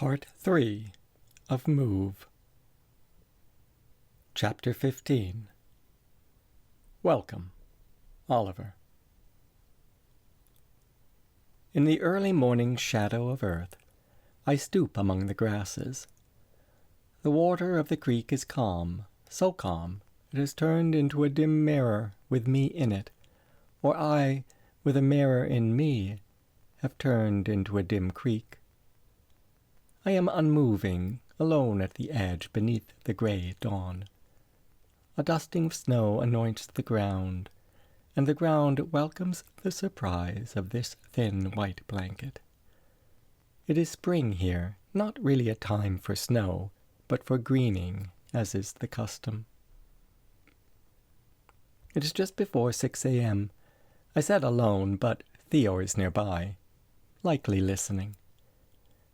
Part 3 of Move. Chapter 15. Welcome, Oliver. In the early morning shadow of earth, I stoop among the grasses. The water of the creek is calm, so calm it has turned into a dim mirror with me in it, or I, with a mirror in me, have turned into a dim creek. I am unmoving, alone at the edge beneath the gray dawn. A dusting of snow anoints the ground, and the ground welcomes the surprise of this thin white blanket. It is spring here, not really a time for snow, but for greening, as is the custom. It is just before 6 a.m. I sat alone, but Theo is nearby, likely listening.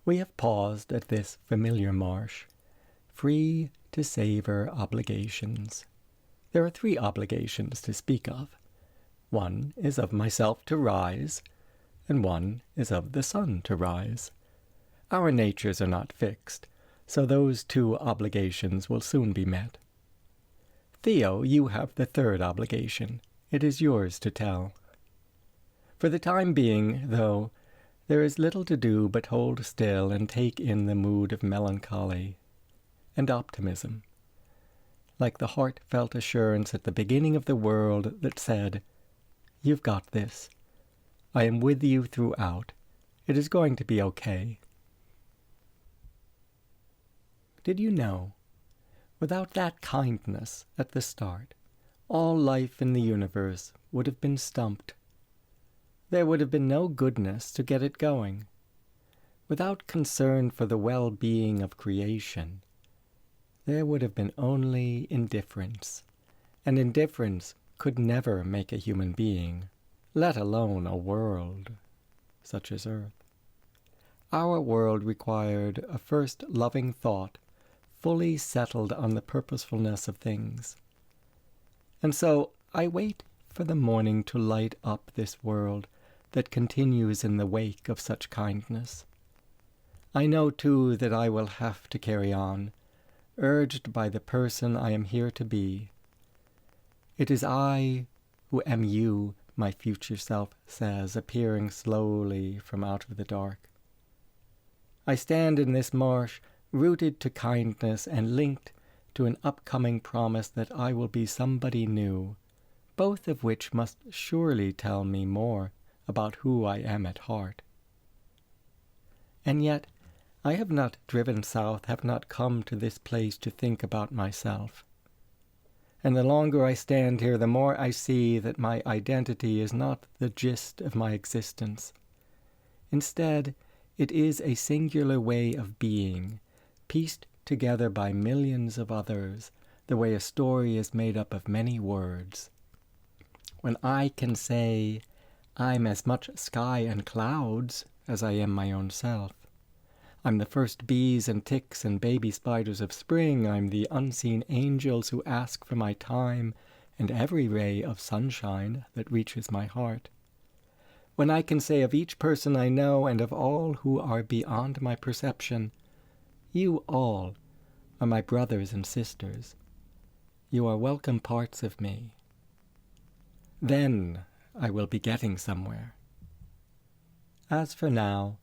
We have paused at this familiar marsh, free to savor obligations. There are 3 obligations to speak of. One is of myself to rise, and one is of the sun to rise. Our natures are not fixed, so those 2 obligations will soon be met. Theo, you have the 3rd obligation. It is yours to tell. For the time being, though, there is little to do but hold still and take in the mood of melancholy and optimism, like the heartfelt assurance at the beginning of the world that said, "You've got this. I am with you throughout. It is going to be okay." Did you know, without that kindness at the start, all life in the universe would have been stumped. There would have been no goodness to get it going. Without concern for the well-being of creation, there would have been only indifference, and indifference could never make a human being, let alone a world such as Earth. Our world required a first loving thought, fully settled on the purposefulness of things. And so I wait for the morning to light up this world that continues in the wake of such kindness. I know, too, that I will have to carry on, urged by the person I am here to be. It is I who am you, my future self says, appearing slowly from out of the dark. I stand in this marsh, rooted to kindness and linked to an upcoming promise that I will be somebody new, both of which must surely tell me more about who I am at heart. And yet, I have not driven south, have not come to this place to think about myself. And the longer I stand here, the more I see that my identity is not the gist of my existence. Instead, it is a singular way of being, pieced together by millions of others, the way a story is made up of many words. When I can say, I'm as much sky and clouds as I am my own self. I'm the first bees and ticks and baby spiders of spring. I'm the unseen angels who ask for my time and every ray of sunshine that reaches my heart. When I can say of each person I know and of all who are beyond my perception, you all are my brothers and sisters. You are welcome parts of me. Then I will be getting somewhere. As for now,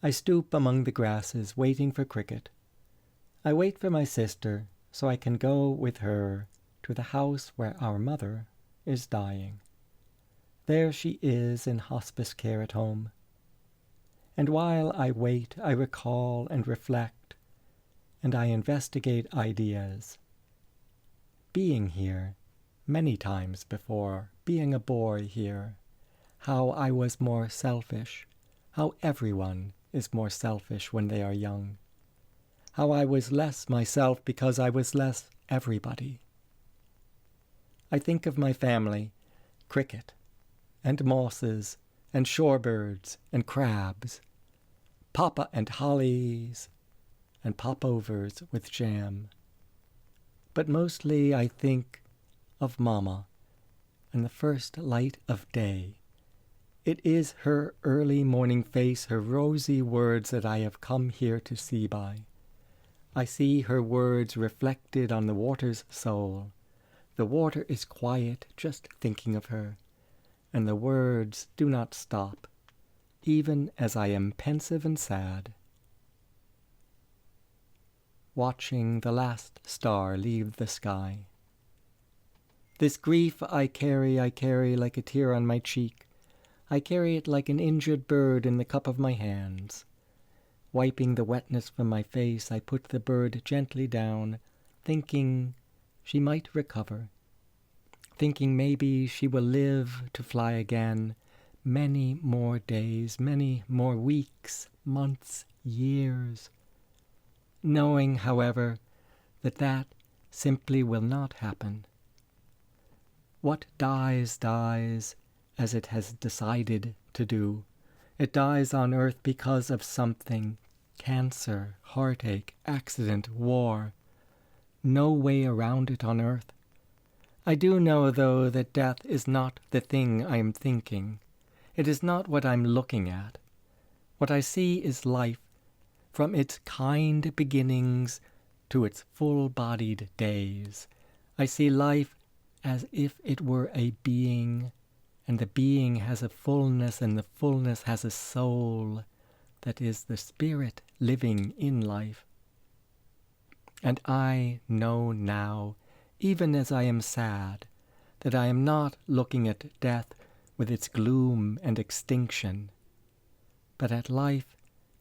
I stoop among the grasses, waiting for Cricket. I wait for my sister, so I can go with her to the house where our mother is dying. There she is in hospice care at home. And while I wait, I recall and reflect, and I investigate ideas. Being here, many times before, being a boy here, how I was more selfish, how everyone is more selfish when they are young, how I was less myself because I was less everybody. I think of my family, Cricket, and mosses, and shorebirds, and crabs, papa and hollies, and popovers with jam. But mostly I think of Mama and the first light of day, It is her early morning face, her rosy words that I have come here to see by. I see her words reflected on the water's soul. The water is quiet, just thinking of her, and the words do not stop, even as I am pensive and sad, watching the last star leave the sky. This grief I carry like a tear on my cheek. I carry it like an injured bird in the cup of my hands. Wiping the wetness from my face, I put the bird gently down, thinking she might recover, thinking maybe she will live to fly again many more days, many more weeks, months, years, knowing, however, that simply will not happen. What dies, dies as it has decided to do. It dies on earth because of something: cancer, heartache, accident, war. No way around it on earth. I do know, though, that death is not the thing I am thinking. It is not what I'm looking at. What I see is life, from its kind beginnings to its full-bodied days. I see life as if it were a being, and the being has a fullness, and the fullness has a soul that is the spirit living in life. And I know now, even as I am sad, that I am not looking at death with its gloom and extinction, but at life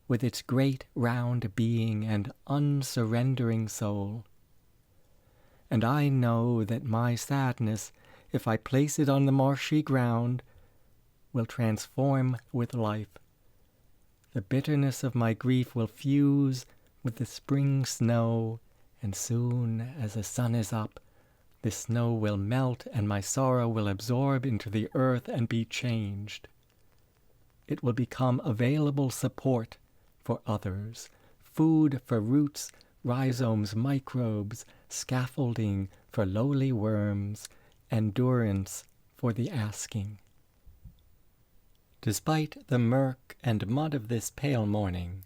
with its great round being and unsurrendering soul. And I know that my sadness, if I place it on the marshy ground, will transform with life. The bitterness of my grief will fuse with the spring snow, and soon as the sun is up, the snow will melt and my sorrow will absorb into the earth and be changed. It will become available support for others, food for roots, rhizomes, microbes, scaffolding for lowly worms, endurance for the asking. Despite the murk and mud of this pale morning,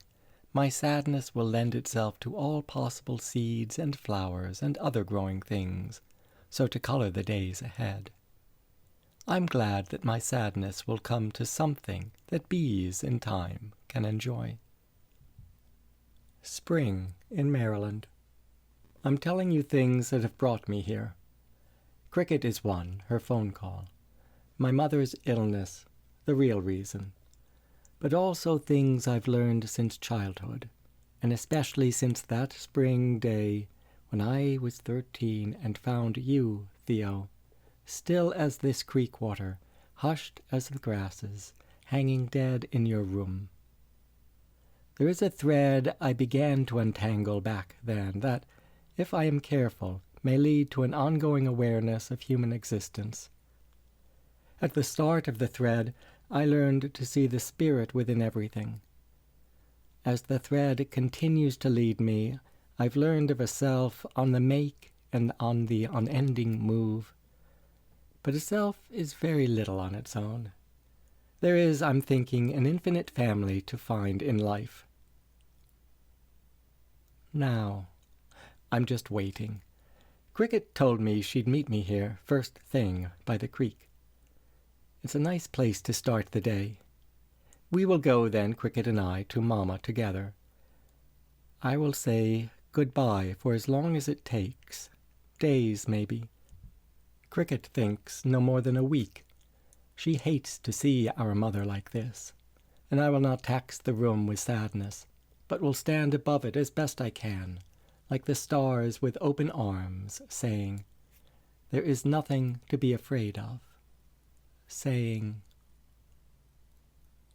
my sadness will lend itself to all possible seeds and flowers and other growing things, so to color the days ahead. I'm glad that my sadness will come to something that bees in time can enjoy. Spring in Maryland. I'm telling you things that have brought me here. Cricket is one, her phone call. My mother's illness, the real reason. But also things I've learned since childhood, and especially since that spring day when I was 13 and found you, Theo, still as this creek water, hushed as the grasses, hanging dead in your room. There is a thread I began to untangle back then that, if I am careful, may lead to an ongoing awareness of human existence. At the start of the thread, I learned to see the spirit within everything. As the thread continues to lead me, I've learned of a self on the make and on the unending move. But a self is very little on its own. There is, I'm thinking, an infinite family to find in life. Now, I'm just waiting. Cricket told me she'd meet me here, first thing, by the creek. It's a nice place to start the day. We will go then, Cricket and I, to Mama together. I will say goodbye for as long as it takes. Days, maybe. Cricket thinks no more than a week. She hates to see our mother like this, and I will not tax the room with sadness, but will stand above it as best I can, like the stars with open arms, saying, "There is nothing to be afraid of," saying,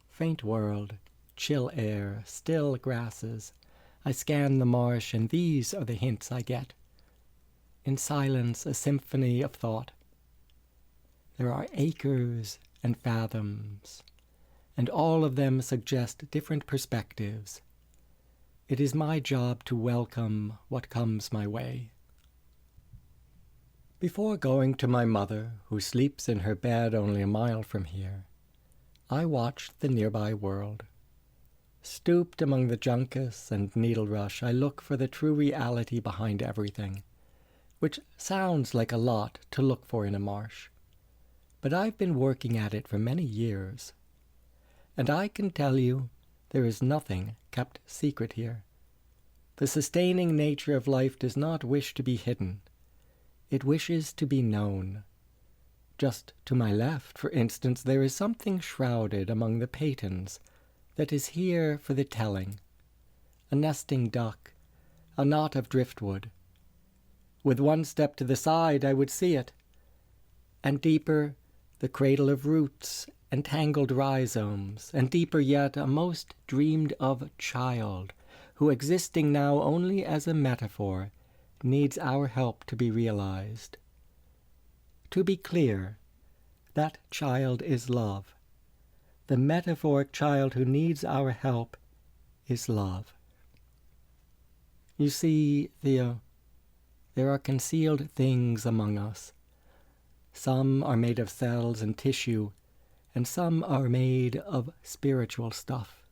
"Faint world, chill air, still grasses, I scan the marsh, and these are the hints I get. In silence, a symphony of thought. There are acres and fathoms, and all of them suggest different perspectives. It is my job to welcome what comes my way." Before going to my mother, who sleeps in her bed only a mile from here, I watched the nearby world. Stooped among the juncus and needle rush, I look for the true reality behind everything, which sounds like a lot to look for in a marsh. But I've been working at it for many years, and I can tell you there is nothing kept secret here. The sustaining nature of life does not wish to be hidden. It wishes to be known. Just to my left, for instance, there is something shrouded among the patons that is here for the telling. A nesting duck, a knot of driftwood. With one step to the side I would see it, and deeper the cradle of roots and tangled rhizomes, and deeper yet a most dreamed of child, who, existing now only as a metaphor, needs our help to be realized. To be clear, that child is love. The metaphoric child who needs our help is love. You see, Theo, there are concealed things among us. Some are made of cells and tissue, and some are made of spiritual stuff.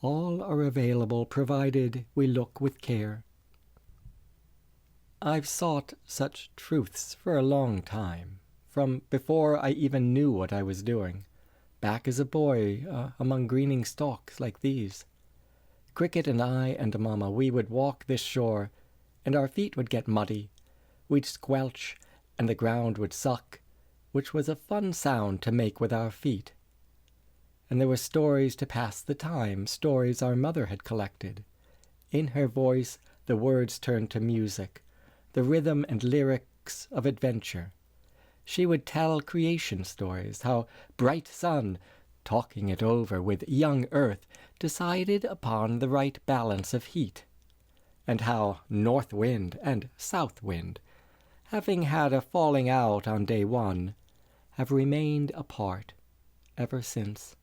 All are available provided we look with care. I've sought such truths for a long time, from before I even knew what I was doing, back as a boy among greening stalks like these. Cricket and I and Mama, we would walk this shore, and our feet would get muddy. We'd squelch, and the ground would suck, which was a fun sound to make with our feet. And there were stories to pass the time, stories our mother had collected. In her voice the words turned to music, the rhythm and lyrics of adventure. She would tell creation stories, how bright sun, talking it over with young earth, decided upon the right balance of heat, and how north wind and south wind, having had a falling out on day one, have remained apart ever since.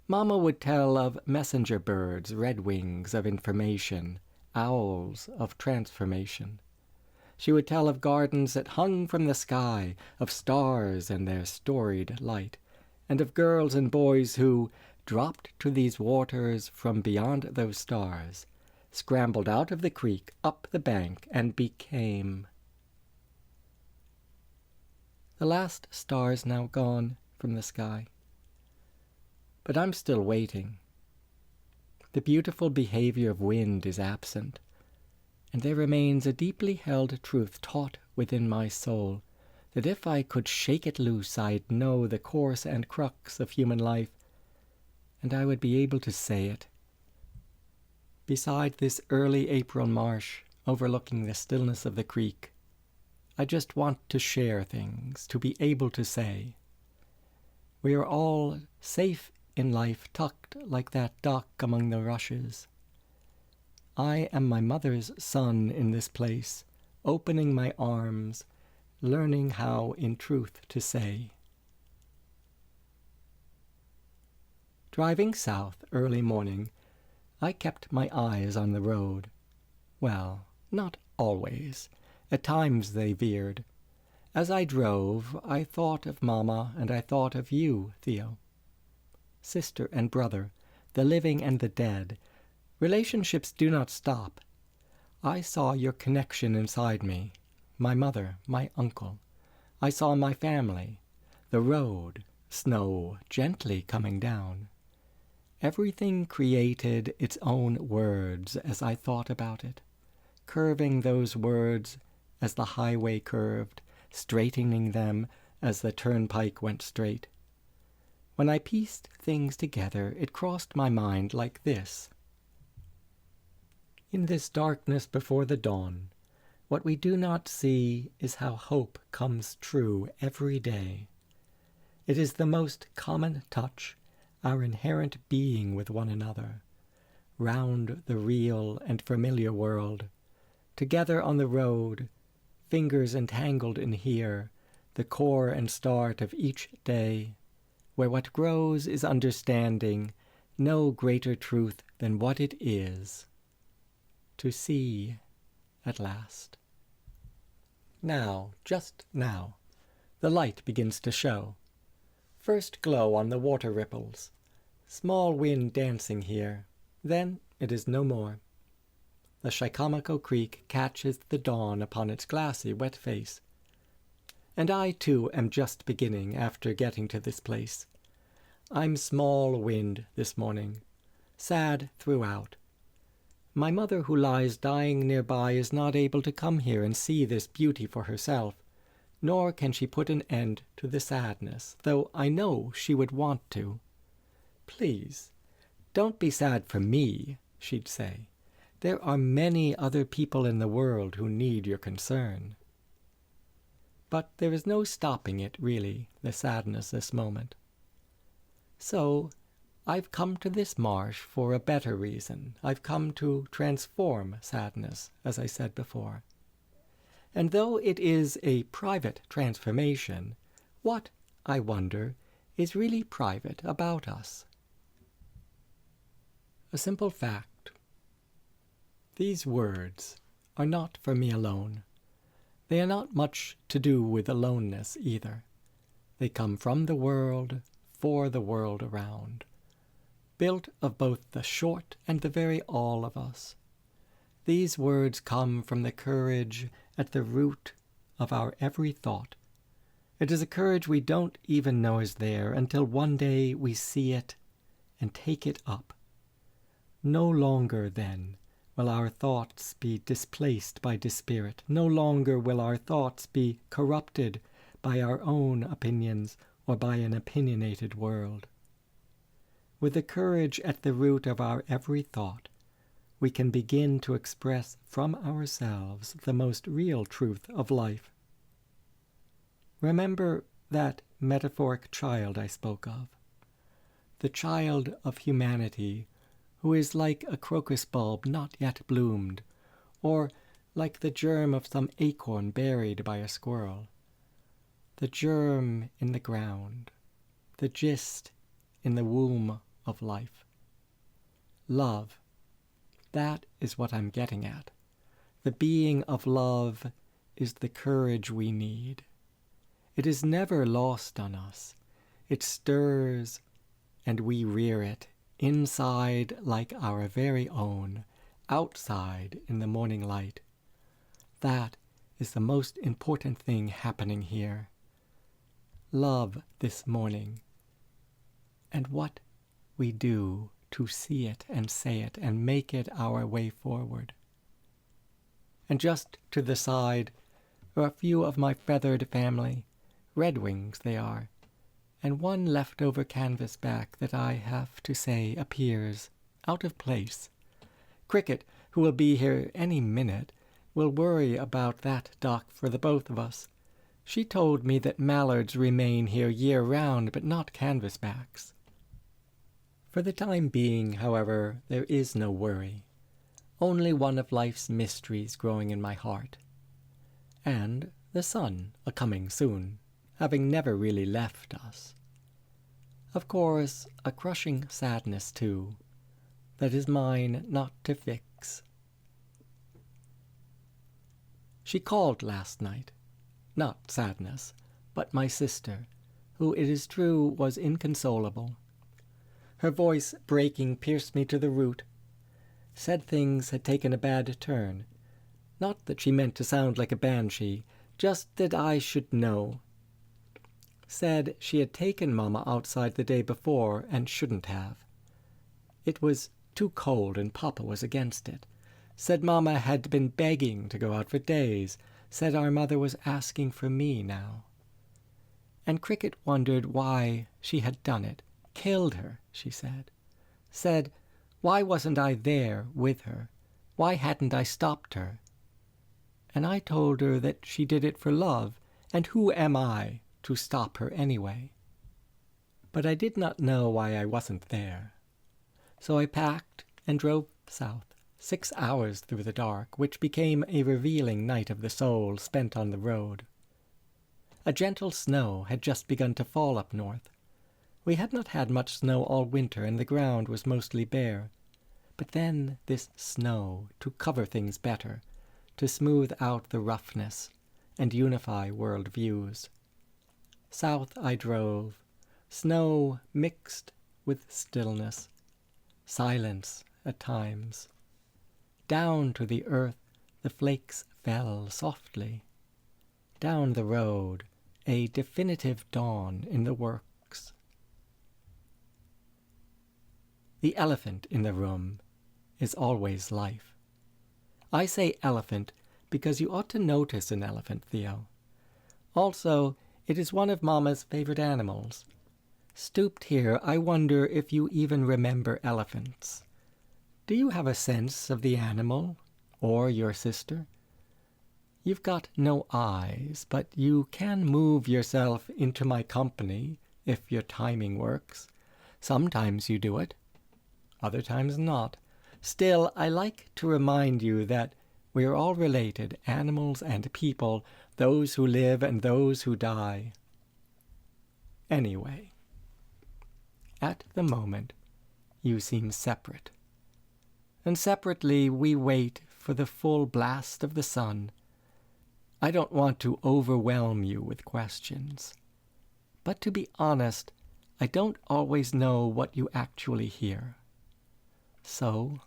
Mama would tell of messenger birds, redwings of information, owls of transformation. She would tell of gardens that hung from the sky, of stars and their storied light, and of girls and boys who, dropped to these waters from beyond those stars, scrambled out of the creek, up the bank, and became. The last star's now gone from the sky, but I'm still waiting. The beautiful behavior of wind is absent, and there remains a deeply held truth taught within my soul, that if I could shake it loose, I'd know the course and crux of human life, and I would be able to say it. Beside this early April marsh, overlooking the stillness of the creek, I just want to share things, to be able to say. We are all safe in life, tucked like that duck among the rushes. I am my mother's son in this place, opening my arms, learning how in truth to say. Driving south early morning, I kept my eyes on the road. Well, not always. At times they veered. As I drove, I thought of Mama, and I thought of you, Theo. Sister and brother, the living and the dead, relationships do not stop. I saw your connection inside me, my mother, my uncle. I saw my family, the road, snow gently coming down. Everything created its own words as I thought about it, curving those words as the highway curved, straightening them as the turnpike went straight. When I pieced things together, it crossed my mind like this. In this darkness before the dawn, what we do not see is how hope comes true every day. It is the most common touch, our inherent being with one another, round the real and familiar world, together on the road, fingers entangled in here, the core and start of each day, where what grows is understanding, no greater truth than what it is, to see at last. Now, just now, the light begins to show. First glow on the water ripples, small wind dancing here, then it is no more. The Chicomico Creek catches the dawn upon its glassy, wet face. And I, too, am just beginning after getting to this place. I'm small wind this morning, sad throughout. My mother, who lies dying nearby, is not able to come here and see this beauty for herself, nor can she put an end to the sadness, though I know she would want to. Please, don't be sad for me, she'd say. There are many other people in the world who need your concern. But there is no stopping it, really, the sadness this moment. So, I've come to this marsh for a better reason. I've come to transform sadness, as I said before. And though it is a private transformation, what, I wonder, is really private about us? A simple fact. These words are not for me alone. They are not much to do with aloneness either. They come from the world, for the world around, built of both the short and the very all of us. These words come from the courage at the root of our every thought. It is a courage we don't even know is there until one day we see it and take it up. No longer, then, will our thoughts be displaced by dispirit. No longer will our thoughts be corrupted by our own opinions or by an opinionated world. With the courage at the root of our every thought, we can begin to express from ourselves the most real truth of life. Remember that metaphoric child I spoke of, the child of humanity who is like a crocus bulb not yet bloomed, or like the germ of some acorn buried by a squirrel. The germ in the ground, the gist in the womb of life. Love, that is what I'm getting at. The being of love is the courage we need. It is never lost on us. It stirs, and we rear it, inside like our very own, outside in the morning light. That is the most important thing happening here. Love this morning, and what we do to see it and say it and make it our way forward. And just to the side are a few of my feathered family, redwings they are, and one leftover canvas back that I have to say appears out of place. Cricket, who will be here any minute, will worry about that duck for the both of us. She told me that mallards remain here year-round, but not canvasbacks. For the time being, however, there is no worry, only one of life's mysteries growing in my heart, and the sun a-coming soon, having never really left us. Of course, a crushing sadness, too, that is mine not to fix. She called last night, not sadness, but my sister, who it is true was inconsolable. Her voice breaking pierced me to the root. Said things had taken a bad turn. Not that she meant to sound like a banshee, just that I should know. Said she had taken Mama outside the day before and shouldn't have. It was too cold and Papa was against it. Said Mama had been begging to go out for days. Said our mother was asking for me now. And Cricket wondered why she had done it. Killed her, she said. Said, why wasn't I there with her? Why hadn't I stopped her? And I told her that she did it for love, and who am I to stop her anyway? But I did not know why I wasn't there. So I packed and drove south, 6 hours through the dark, which became a revealing night of the soul spent on the road. A gentle snow had just begun to fall up north. We had not had much snow all winter, and the ground was mostly bare. But then this snow, to cover things better, to smooth out the roughness, and unify world views. South I drove, Snow mixed with stillness, silence at times. Down to the earth the flakes fell softly. Down the road, a definitive dawn in the works. The elephant in the room is always life. I say elephant because you ought to notice an elephant, Theo. Also, it is one of Mama's favorite animals. Stooped here, I wonder if you even remember elephants. Do you have a sense of the animal, or your sister? You've got no eyes, but you can move yourself into my company if your timing works. Sometimes you do it, other times not. Still, I like to remind you that we are all related, animals and people, those who live and those who die. Anyway, at the moment, you seem separate. And separately we wait for the full blast of the sun. I don't want to overwhelm you with questions. But to be honest, I don't always know what you actually hear. So,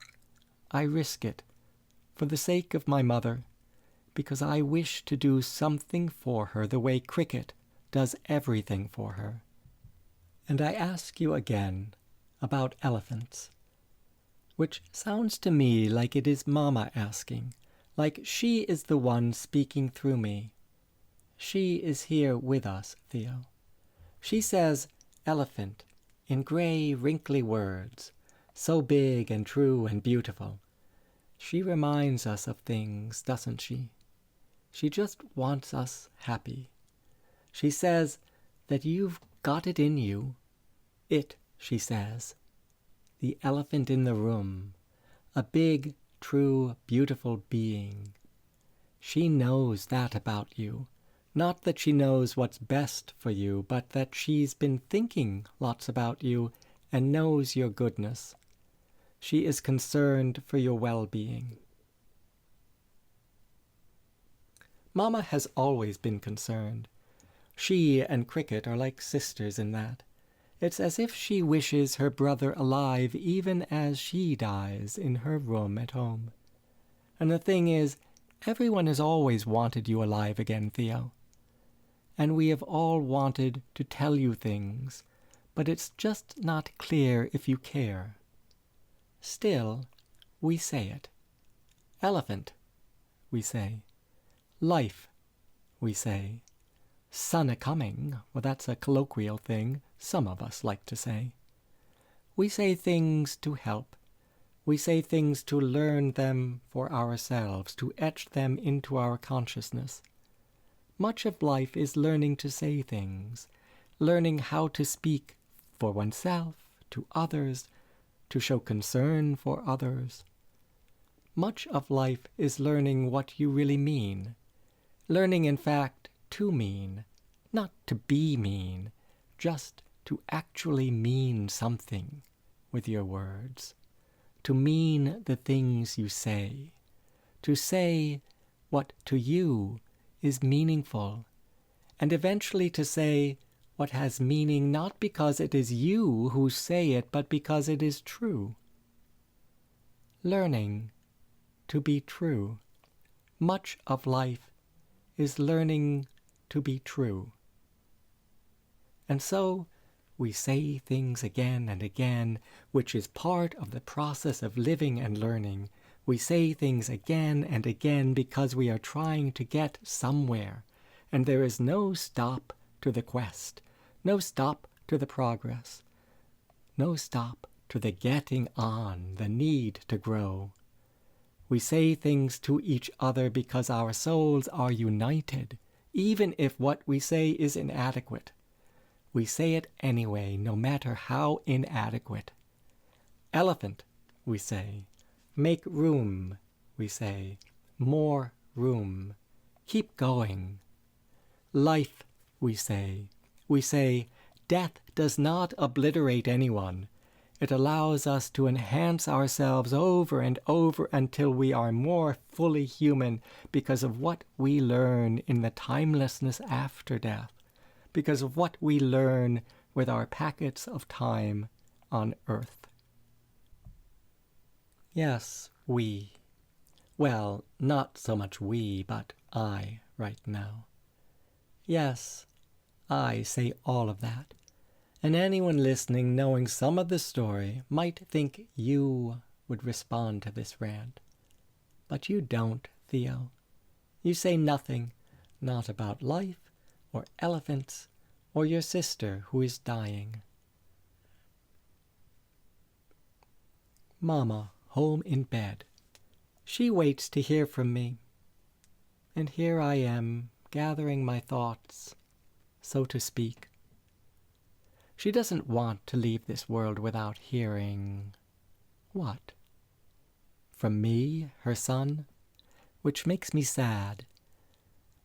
I risk it, for the sake of my mother, because I wish to do something for her the way Cricket does everything for her. And I ask you again about elephants, which sounds to me like it is Mama asking, like she is the one speaking through me. She is here with us, Theo. She says elephant in gray, wrinkly words, so big and true and beautiful. She reminds us of things, doesn't she? She just wants us happy. She says that you've got it in you. It, she says. The elephant in the room. A big, true, beautiful being. She knows that about you. Not that she knows what's best for you, but that she's been thinking lots about you and knows your goodness. She is concerned for your well-being. Mama has always been concerned. She and Cricket are like sisters in that. It's as if she wishes her brother alive even as she dies in her room at home. And the thing is, everyone has always wanted you alive again, Theo. And we have all wanted to tell you things, but it's just not clear if you care. Still, we say it. Elephant, we say. Life, we say. Sun a-coming, well, that's a colloquial thing some of us like to say. We say things to help. We say things to learn them for ourselves, to etch them into our consciousness. Much of life is learning to say things, learning how to speak for oneself, to others, to show concern for others. Much of life is learning what you really mean, learning, in fact, to mean, not to be mean, just to actually mean something with your words, to mean the things you say, to say what to you is meaningful, and eventually to say what has meaning not because it is you who say it, but because it is true. Learning to be true. Much of life is learning to be true. And so we say things again and again, which is part of the process of living and learning. We say things again and again because we are trying to get somewhere, and there is no stop to the quest, no stop to the progress, no stop to the getting on, the need to grow. We say things to each other because our souls are united, even if what we say is inadequate. We say it anyway, no matter how inadequate. Elephant, we say. Make room, we say. More room. Keep going. Life, we say. We say, death does not obliterate anyone. It allows us to enhance ourselves over and over until we are more fully human because of what we learn in the timelessness after death, because of what we learn with our packets of time on Earth. Yes, we. Well, not so much we, but I right now. Yes, I say all of that. And anyone listening knowing some of the story might think you would respond to this rant. But you don't, Theo. You say nothing, not about life, or elephants, or your sister who is dying. Mama, home in bed. She waits to hear from me. And here I am, gathering my thoughts, so to speak. She doesn't want to leave this world without hearing... what? From me, her son, which makes me sad.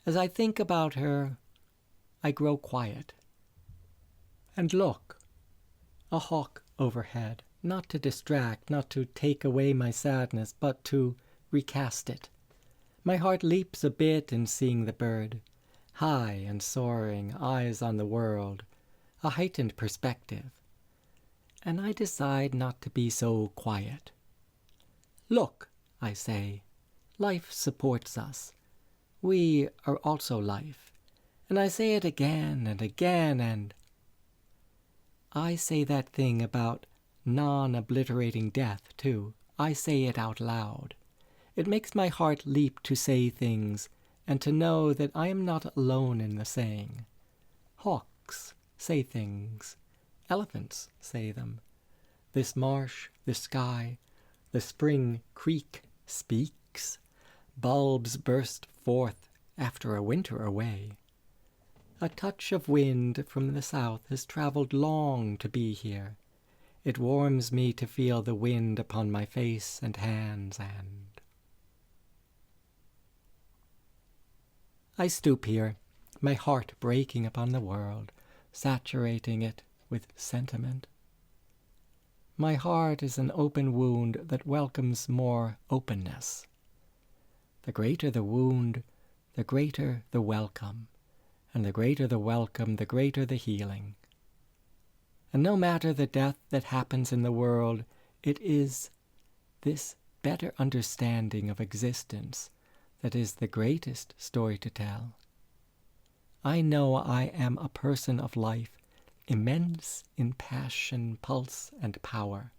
As I think about her, I grow quiet. And look, a hawk overhead, not to distract, not to take away my sadness, but to recast it. My heart leaps a bit in seeing the bird, high and soaring, eyes on the world, a heightened perspective. And I decide not to be so quiet. Look, I say, life supports us. We are also life. And I say it again and again, and I say that thing about non-obliterating death, too. I say it out loud. It makes my heart leap to say things, and to know that I am not alone in the saying. Hawks say things. Elephants say them. This marsh, the sky, the spring creek speaks. Bulbs burst forth after a winter away. A touch of wind from the south has traveled long to be here. It warms me to feel the wind upon my face and hands, and I stoop here, my heart breaking upon the world, saturating it with sentiment. My heart is an open wound that welcomes more openness. The greater the wound, the greater the welcome, and the greater the welcome, the greater the healing. And no matter the death that happens in the world, it is this better understanding of existence that is the greatest story to tell. I know I am a person of life, immense in passion, pulse, and power.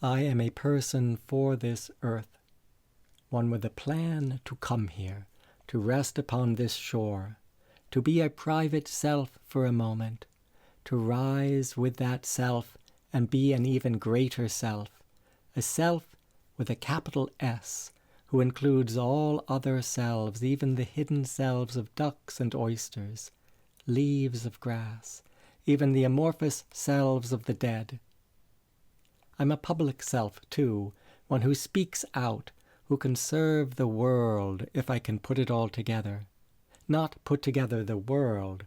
I am a person for this earth, one with a plan to come here, to rest upon this shore, to be a private self for a moment, to rise with that self and be an even greater self, a self with a capital S, who includes all other selves, even the hidden selves of ducks and oysters, leaves of grass, even the amorphous selves of the dead. I'm a public self, too, one who speaks out, who can serve the world if I can put it all together. Not put together the world,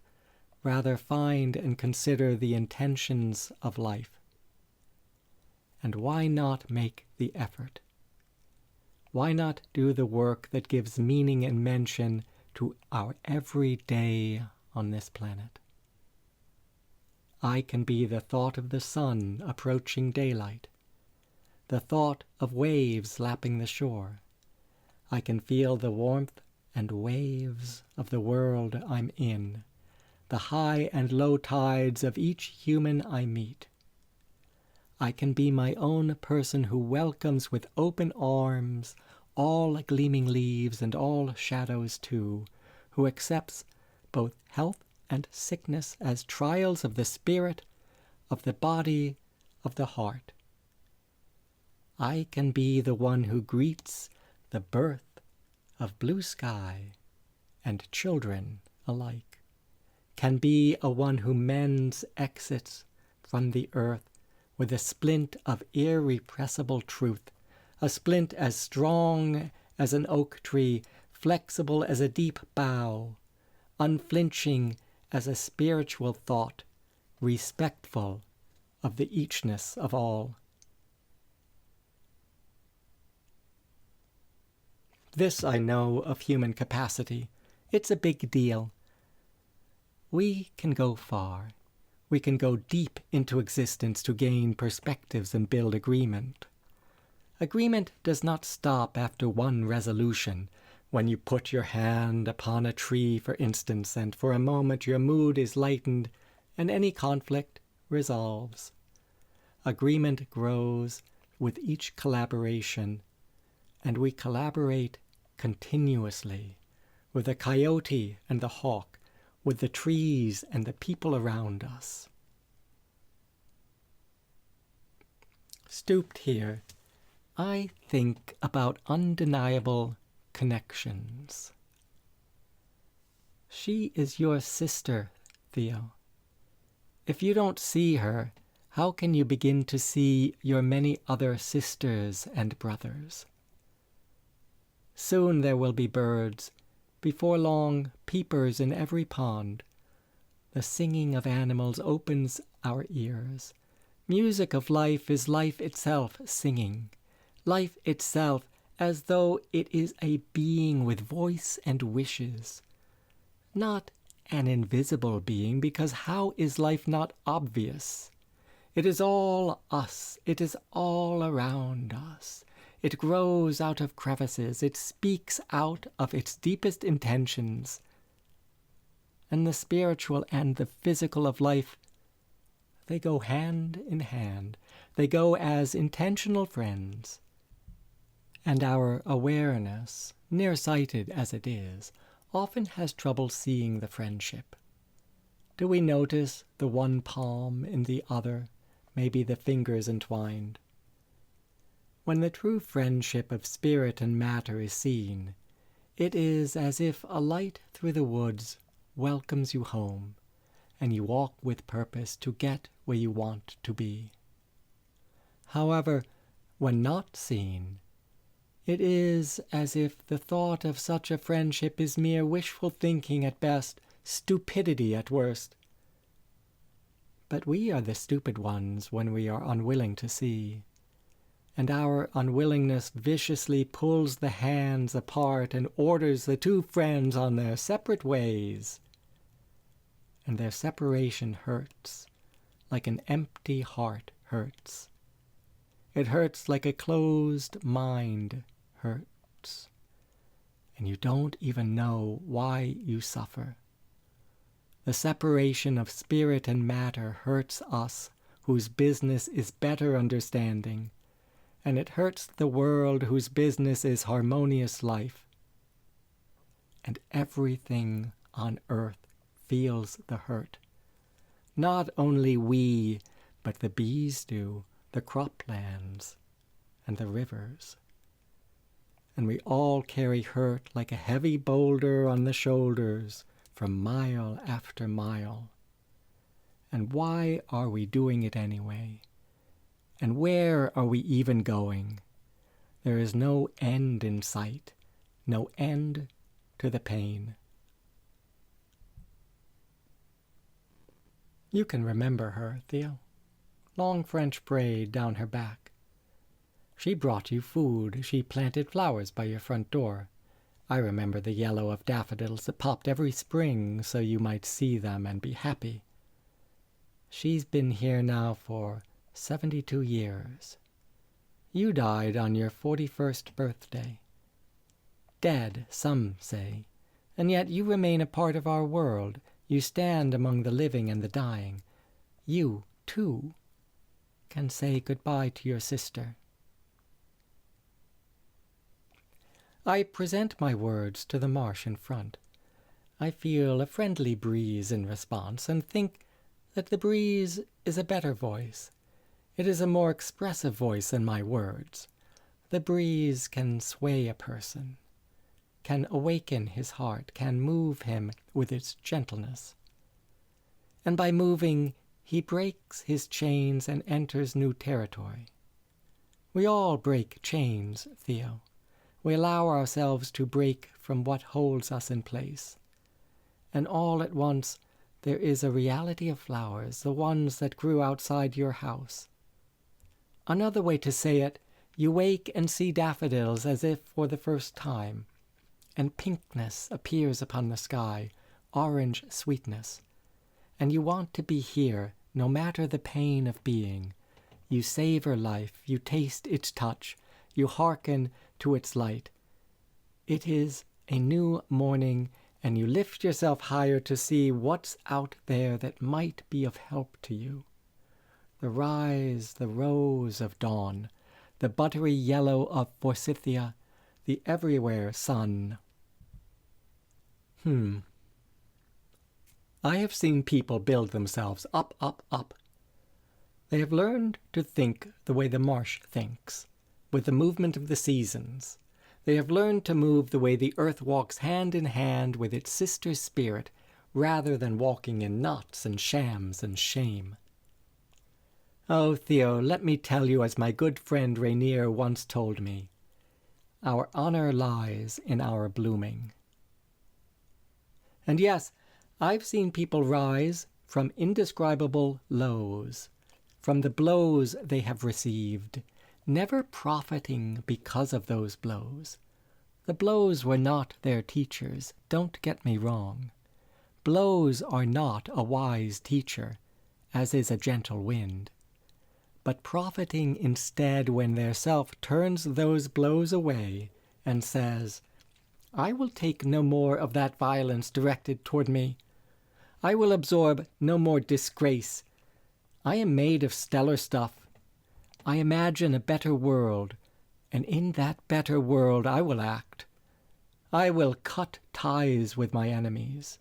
rather find and consider the intentions of life. And why not make the effort? Why not do the work that gives meaning and mention to our every day on this planet? I can be the thought of the sun approaching daylight, the thought of waves lapping the shore. I can feel the warmth and waves of the world I'm in, the high and low tides of each human I meet. I can be my own person who welcomes with open arms all gleaming leaves and all shadows too, who accepts both health and sickness as trials of the spirit, of the body, of the heart. I can be the one who greets the birth of blue sky and children alike, can be a one who mends exits from the earth with a splint of irrepressible truth, a splint as strong as an oak tree, flexible as a deep bough, unflinching as a spiritual thought, respectful of the eachness of all. This I know of human capacity. It's a big deal. We can go far. We can go deep into existence to gain perspectives and build agreement. Agreement does not stop after one resolution. When you put your hand upon a tree, for instance, and for a moment your mood is lightened and any conflict resolves. Agreement grows with each collaboration, and we collaborate continuously with the coyote and the hawk, with the trees and the people around us. Stooped here, I think about undeniable connections. She is your sister, Theo. If you don't see her, how can you begin to see your many other sisters and brothers? Soon there will be birds. Before long, peepers in every pond. The singing of animals opens our ears. Music of life is life itself singing. Life itself as though it is a being with voice and wishes. Not an invisible being, because how is life not obvious? It is all us. It is all around us. It grows out of crevices. It speaks out of its deepest intentions. And the spiritual and the physical of life, they go hand in hand. They go as intentional friends. And our awareness, nearsighted as it is, often has trouble seeing the friendship. Do we notice the one palm in the other, maybe the fingers entwined? When the true friendship of spirit and matter is seen, it is as if a light through the woods welcomes you home, and you walk with purpose to get where you want to be. However, when not seen, it is as if the thought of such a friendship is mere wishful thinking at best, stupidity at worst. But we are the stupid ones when we are unwilling to see, and our unwillingness viciously pulls the hands apart and orders the two friends on their separate ways. And their separation hurts, like an empty heart hurts. It hurts like a closed mind hurts, and you don't even know why you suffer. The separation of spirit and matter hurts us, whose business is better understanding, and it hurts the world whose business is harmonious life. And everything on earth feels the hurt. Not only we, but the bees do, the croplands, and the rivers. And we all carry hurt like a heavy boulder on the shoulders from mile after mile. And why are we doing it anyway? And where are we even going? There is no end in sight, no end to the pain. You can remember her, Theo. Long French braid down her back. She brought you food. She planted flowers by your front door. I remember the yellow of daffodils that popped every spring so you might see them and be happy. She's been here now for 72 years. You died on your 41st birthday. Dead, some say, and yet you remain a part of our world. You stand among the living and the dying. You, too, can say goodbye to your sister. I present my words to the marsh in front. I feel a friendly breeze in response, and think that the breeze is a better voice. It is a more expressive voice than my words. The breeze can sway a person, can awaken his heart, can move him with its gentleness. And by moving, he breaks his chains and enters new territory. We all break chains, Theo. We allow ourselves to break from what holds us in place. And all at once, there is a reality of flowers, the ones that grew outside your house. Another way to say it, you wake and see daffodils as if for the first time, and pinkness appears upon the sky, orange sweetness. and you want to be here, no matter the pain of being. You savor life, you taste its touch, you hearken to its light. It is a new morning, and you lift yourself higher to see what's out there that might be of help to you. The rise, the rose of dawn, the buttery yellow of forsythia, the everywhere sun. I have seen people build themselves up, up, up. They have learned to think the way the marsh thinks, with the movement of the seasons. They have learned to move the way the earth walks hand in hand with its sister spirit, rather than walking in knots and shams and shame. Oh, Theo, let me tell you as my good friend Rainier once told me, our honor lies in our blooming. And yes, I've seen people rise from indescribable lows, from the blows they have received, never profiting because of those blows. The blows were not their teachers, don't get me wrong. Blows are not a wise teacher, as is a gentle wind, but profiting instead when their self turns those blows away and says, I will take no more of that violence directed toward me. I will absorb no more disgrace. I am made of stellar stuff. I imagine a better world, and in that better world I will act. I will cut ties with my enemies.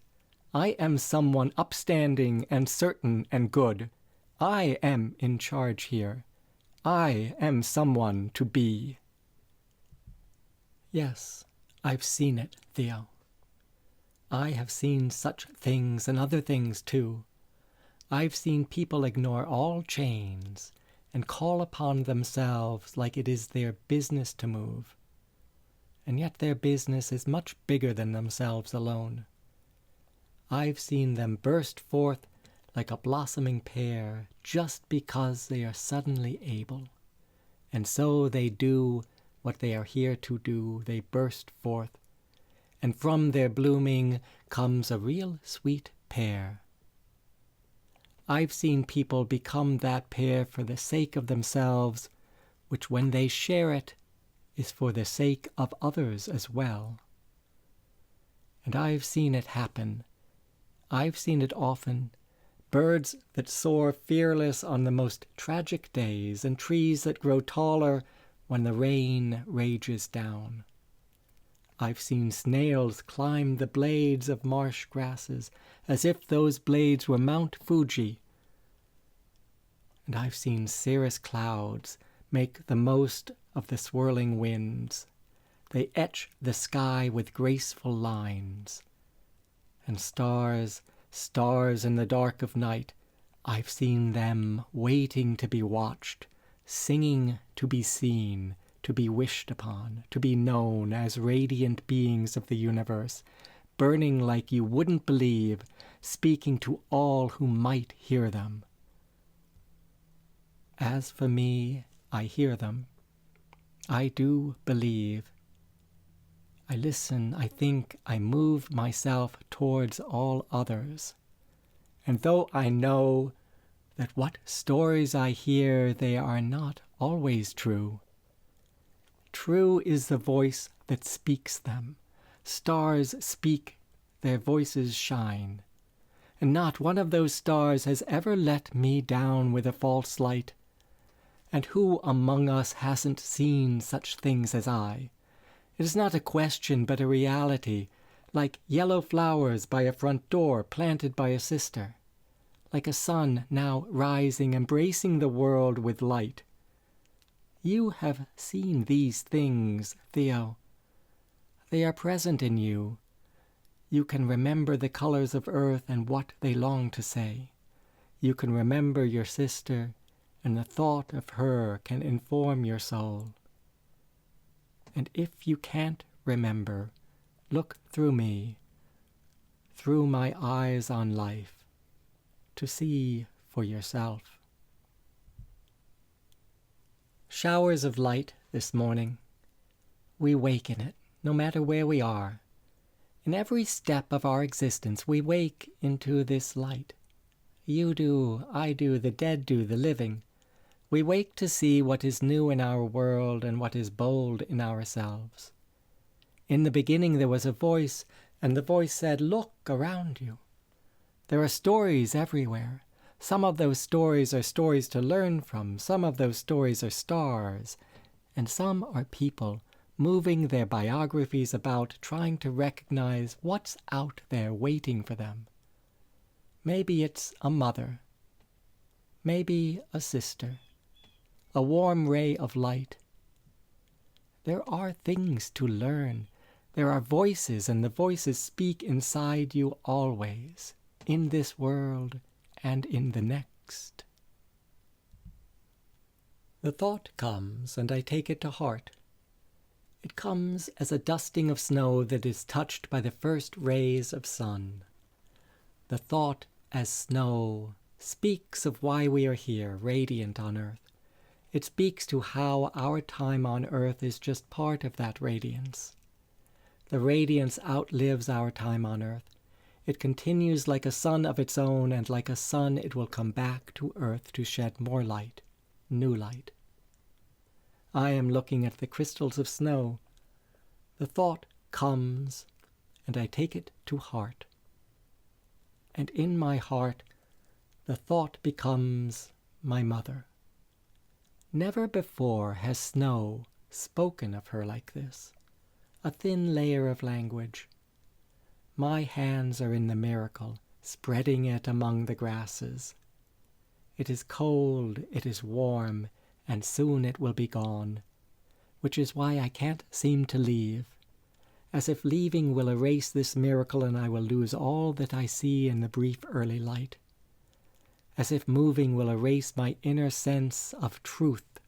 I am someone upstanding and certain and good. I am in charge here. I am someone to be. Yes, I've seen it, Theo. I have seen such things and other things too. I've seen people ignore all chains and call upon themselves like it is their business to move. And yet their business is much bigger than themselves alone. I've seen them burst forth like a blossoming pear just because they are suddenly able. And so they do what they are here to do, they burst forth. And from their blooming comes a real sweet pear. I've seen people become that pear for the sake of themselves, which when they share it is for the sake of others as well. And I've seen it happen. I've seen it often. Birds that soar fearless on the most tragic days, and trees that grow taller when the rain rages down. I've seen snails climb the blades of marsh grasses as if those blades were Mount Fuji. And I've seen cirrus clouds make the most of the swirling winds. They etch the sky with graceful lines. And stars, stars in the dark of night, I've seen them waiting to be watched, singing to be seen, to be wished upon, to be known as radiant beings of the universe, burning like you wouldn't believe, speaking to all who might hear them. As for me, I hear them. I do believe. I listen, I think, I move myself towards all others. And though I know that what stories I hear, they are not always true. True is the voice that speaks them. Stars speak, their voices shine. And not one of those stars has ever let me down with a false light. And who among us hasn't seen such things as I? It is not a question, but a reality, like yellow flowers by a front door planted by a sister, like a sun now rising, embracing the world with light. You have seen these things, Theo. They are present in you. You can remember the colors of earth and what they long to say. You can remember your sister, and the thought of her can inform your soul. And if you can't remember, look through me, through my eyes on life, to see for yourself. Showers of light this morning. We wake in it, no matter where we are. In every step of our existence, we wake into this light. You do, I do, the dead do, the living. We wake to see what is new in our world and what is bold in ourselves. In the beginning there was a voice, and the voice said, "Look around you. There are stories everywhere. Some of those stories are stories to learn from. Some of those stories are stars. And some are people moving their biographies about, trying to recognize what's out there waiting for them. Maybe it's a mother. Maybe a sister. A warm ray of light. There are things to learn. There are voices, and the voices speak inside you always, in this world and in the next." The thought comes, and I take it to heart. It comes as a dusting of snow that is touched by the first rays of sun. The thought, as snow, speaks of why we are here, radiant on earth. It speaks to how our time on earth is just part of that radiance. The radiance outlives our time on earth. It continues like a sun of its own, and like a sun it will come back to earth to shed more light, new light. I am looking at the crystals of snow. The thought comes, and I take it to heart. And in my heart, the thought becomes my mother. Never before has snow spoken of her like this, a thin layer of language. My hands are in the miracle, spreading it among the grasses. It is cold, it is warm, and soon it will be gone, which is why I can't seem to leave, as if leaving will erase this miracle and I will lose all that I see in the brief early light, as if moving will erase my inner sense of truth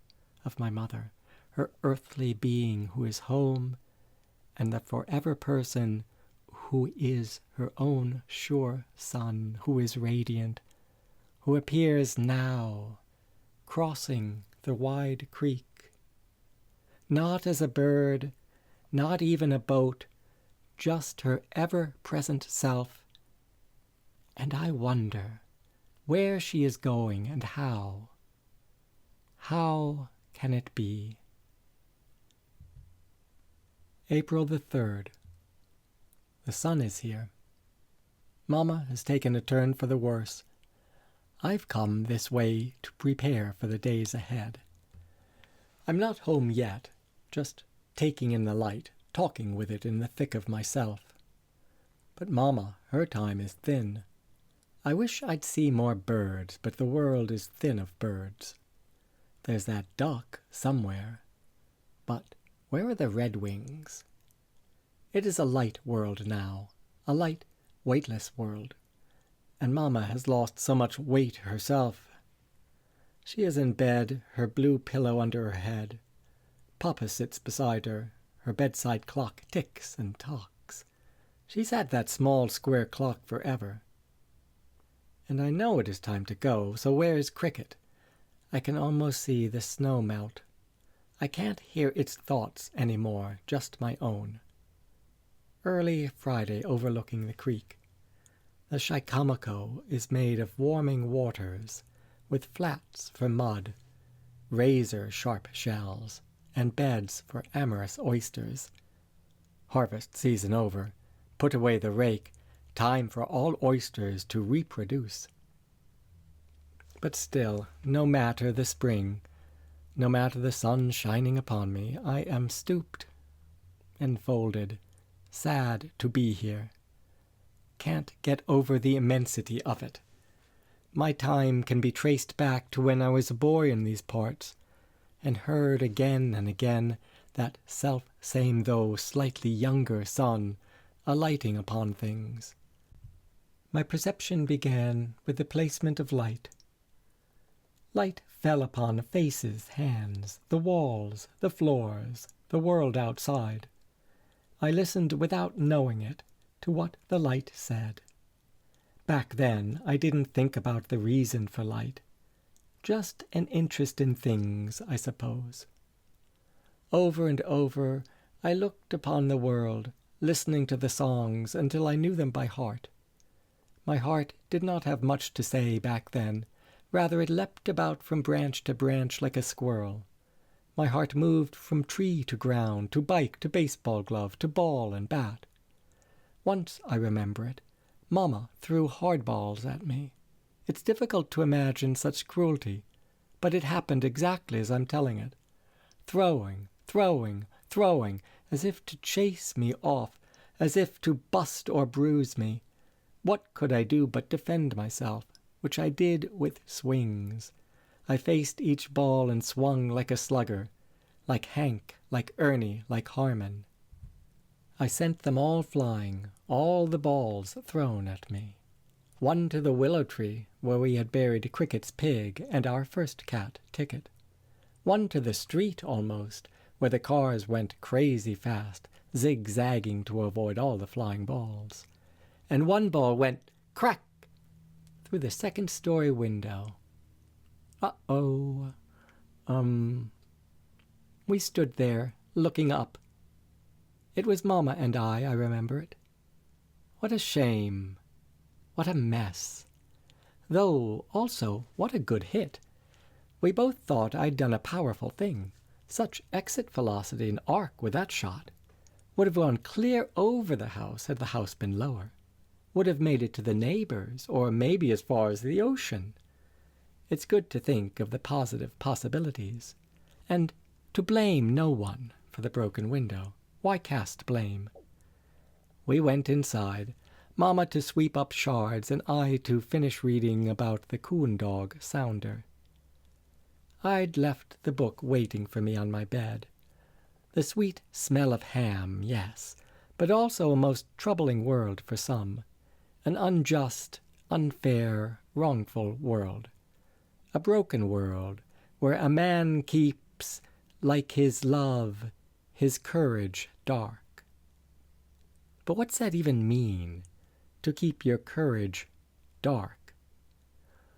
of my mother, her earthly being who is home, and the forever person who is her own sure sun, who is radiant, who appears now, crossing the wide creek. Not as a bird, not even a boat, just her ever-present self. And I wonder where she is going and how. How can it be? April the 3rd. The sun is here. Mama has taken a turn for the worse. I've come this way to prepare for the days ahead. I'm not home yet, just taking in the light, talking with it in the thick of myself. But Mama, her time is thin. I wish I'd see more birds, but the world is thin of birds. There's that duck somewhere. But where are the redwings? It is a light world now, a light, weightless world. And Mama has lost so much weight herself. She is in bed, her blue pillow under her head. Papa sits beside her. Her bedside clock ticks and talks. She's had that small square clock forever. And I know it is time to go, so where is Cricket? I can almost see the snow melt. I can't hear its thoughts any more, just my own. Early Friday overlooking the creek. The Chicomico is made of warming waters, with flats for mud, razor-sharp shells, and beds for amorous oysters. Harvest season over. Put away the rake. Time for all oysters to reproduce. But still, no matter the spring, no matter the sun shining upon me, I am stooped, enfolded, sad to be here. Can't get over the immensity of it. My time can be traced back to when I was a boy in these parts, and heard again and again that self-same though slightly younger sun alighting upon things. My perception began with the placement of light. Light fell upon faces, hands, the walls, the floors, the world outside. I listened without knowing it to what the light said. Back then, I didn't think about the reason for light. Just an interest in things, I suppose. Over and over, I looked upon the world, listening to the songs until I knew them by heart. My heart did not have much to say back then. Rather, it leapt about from branch to branch like a squirrel. My heart moved from tree to ground, to bike, to baseball glove, to ball and bat. Once, I remember it, Mamma threw hardballs at me. It's difficult to imagine such cruelty, but it happened exactly as I'm telling it. Throwing, throwing, throwing, as if to chase me off, as if to bust or bruise me. What could I do but defend myself, which I did with swings? I faced each ball and swung like a slugger, like Hank, like Ernie, like Harmon. I sent them all flying, all the balls thrown at me. One to the willow tree, where we had buried Cricket's pig and our first cat, Ticket. One to the street, almost, where the cars went crazy fast, zigzagging to avoid all the flying balls. And one ball went crack through the second-story window. Uh-oh. We stood there, looking up. It was Mamma and I remember it. What a shame. What a mess. Though, also, what a good hit. We both thought I'd done a powerful thing. Such exit velocity and arc with that shot. Would have gone clear over the house had the house been lower. Would have made it to the neighbors, or maybe as far as the ocean. It's good to think of the positive possibilities. And to blame no one for the broken window. Why cast blame? We went inside, Mamma to sweep up shards and I to finish reading about the coon dog, Sounder. I'd left the book waiting for me on my bed. The sweet smell of ham, yes, but also a most troubling world for some. An unjust, unfair, wrongful world. A broken world where a man keeps, like his love, his courage dark. But what's that even mean, to keep your courage dark?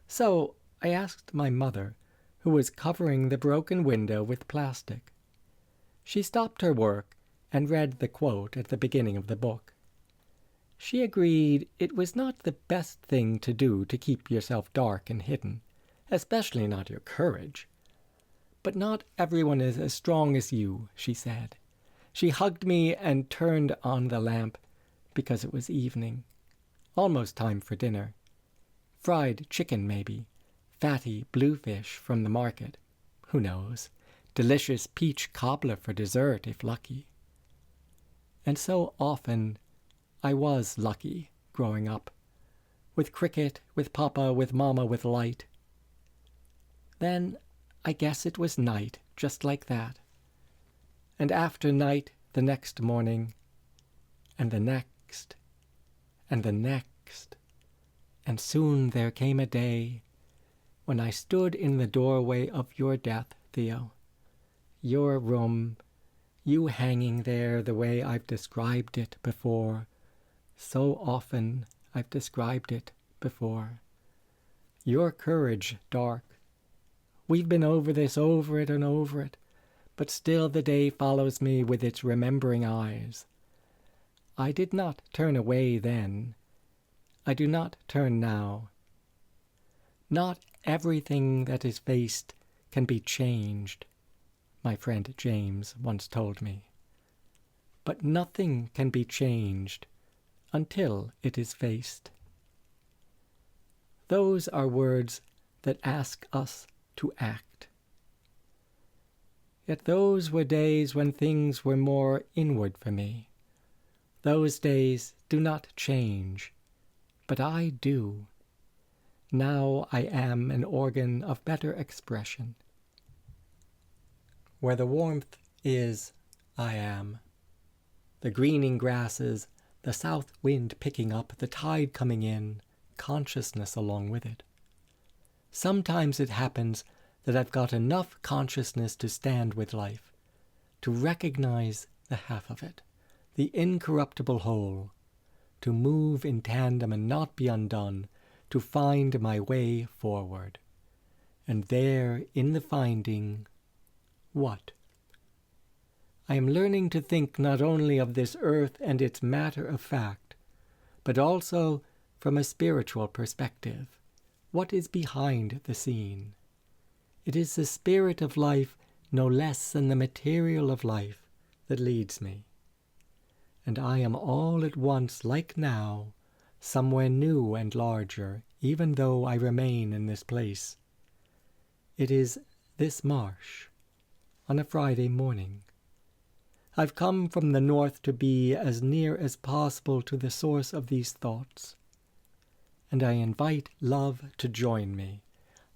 So I asked my mother, who was covering the broken window with plastic. She stopped her work and read the quote at the beginning of the book. She agreed it was not the best thing to do to keep yourself dark and hidden, especially not your courage. But not everyone is as strong as you, she said. She hugged me and turned on the lamp because it was evening. Almost time for dinner. Fried chicken, maybe. Fatty bluefish from the market. Who knows? Delicious peach cobbler for dessert, if lucky. And so often I was lucky growing up. With Cricket, with Papa, with Mamma, with light. Then I guess it was night, just like that. And after night, the next morning, and the next, and the next. And soon there came a day when I stood in the doorway of your death, Theo. Your room, you hanging there the way I've described it before. So often I've described it before. Your courage dark. We've been over this, over it and over it, but still the day follows me with its remembering eyes. I did not turn away then. I do not turn now. Not everything that is faced can be changed, my friend James once told me. But nothing can be changed until it is faced. Those are words that ask us to act. Yet those were days when things were more inward for me. Those days do not change, but I do. Now I am an organ of better expression. Where the warmth is, I am. The greening grasses, the south wind picking up, the tide coming in, consciousness along with it. Sometimes it happens that I've got enough consciousness to stand with life, to recognize the half of it, the incorruptible whole, to move in tandem and not be undone, to find my way forward. And there, in the finding, what? I am learning to think not only of this earth and its matter of fact, but also from a spiritual perspective, what is behind the scene. It is the spirit of life no less than the material of life that leads me. And I am all at once, like now, somewhere new and larger, even though I remain in this place. It is this marsh, on a Friday morning. I've come from the north to be as near as possible to the source of these thoughts. And I invite love to join me.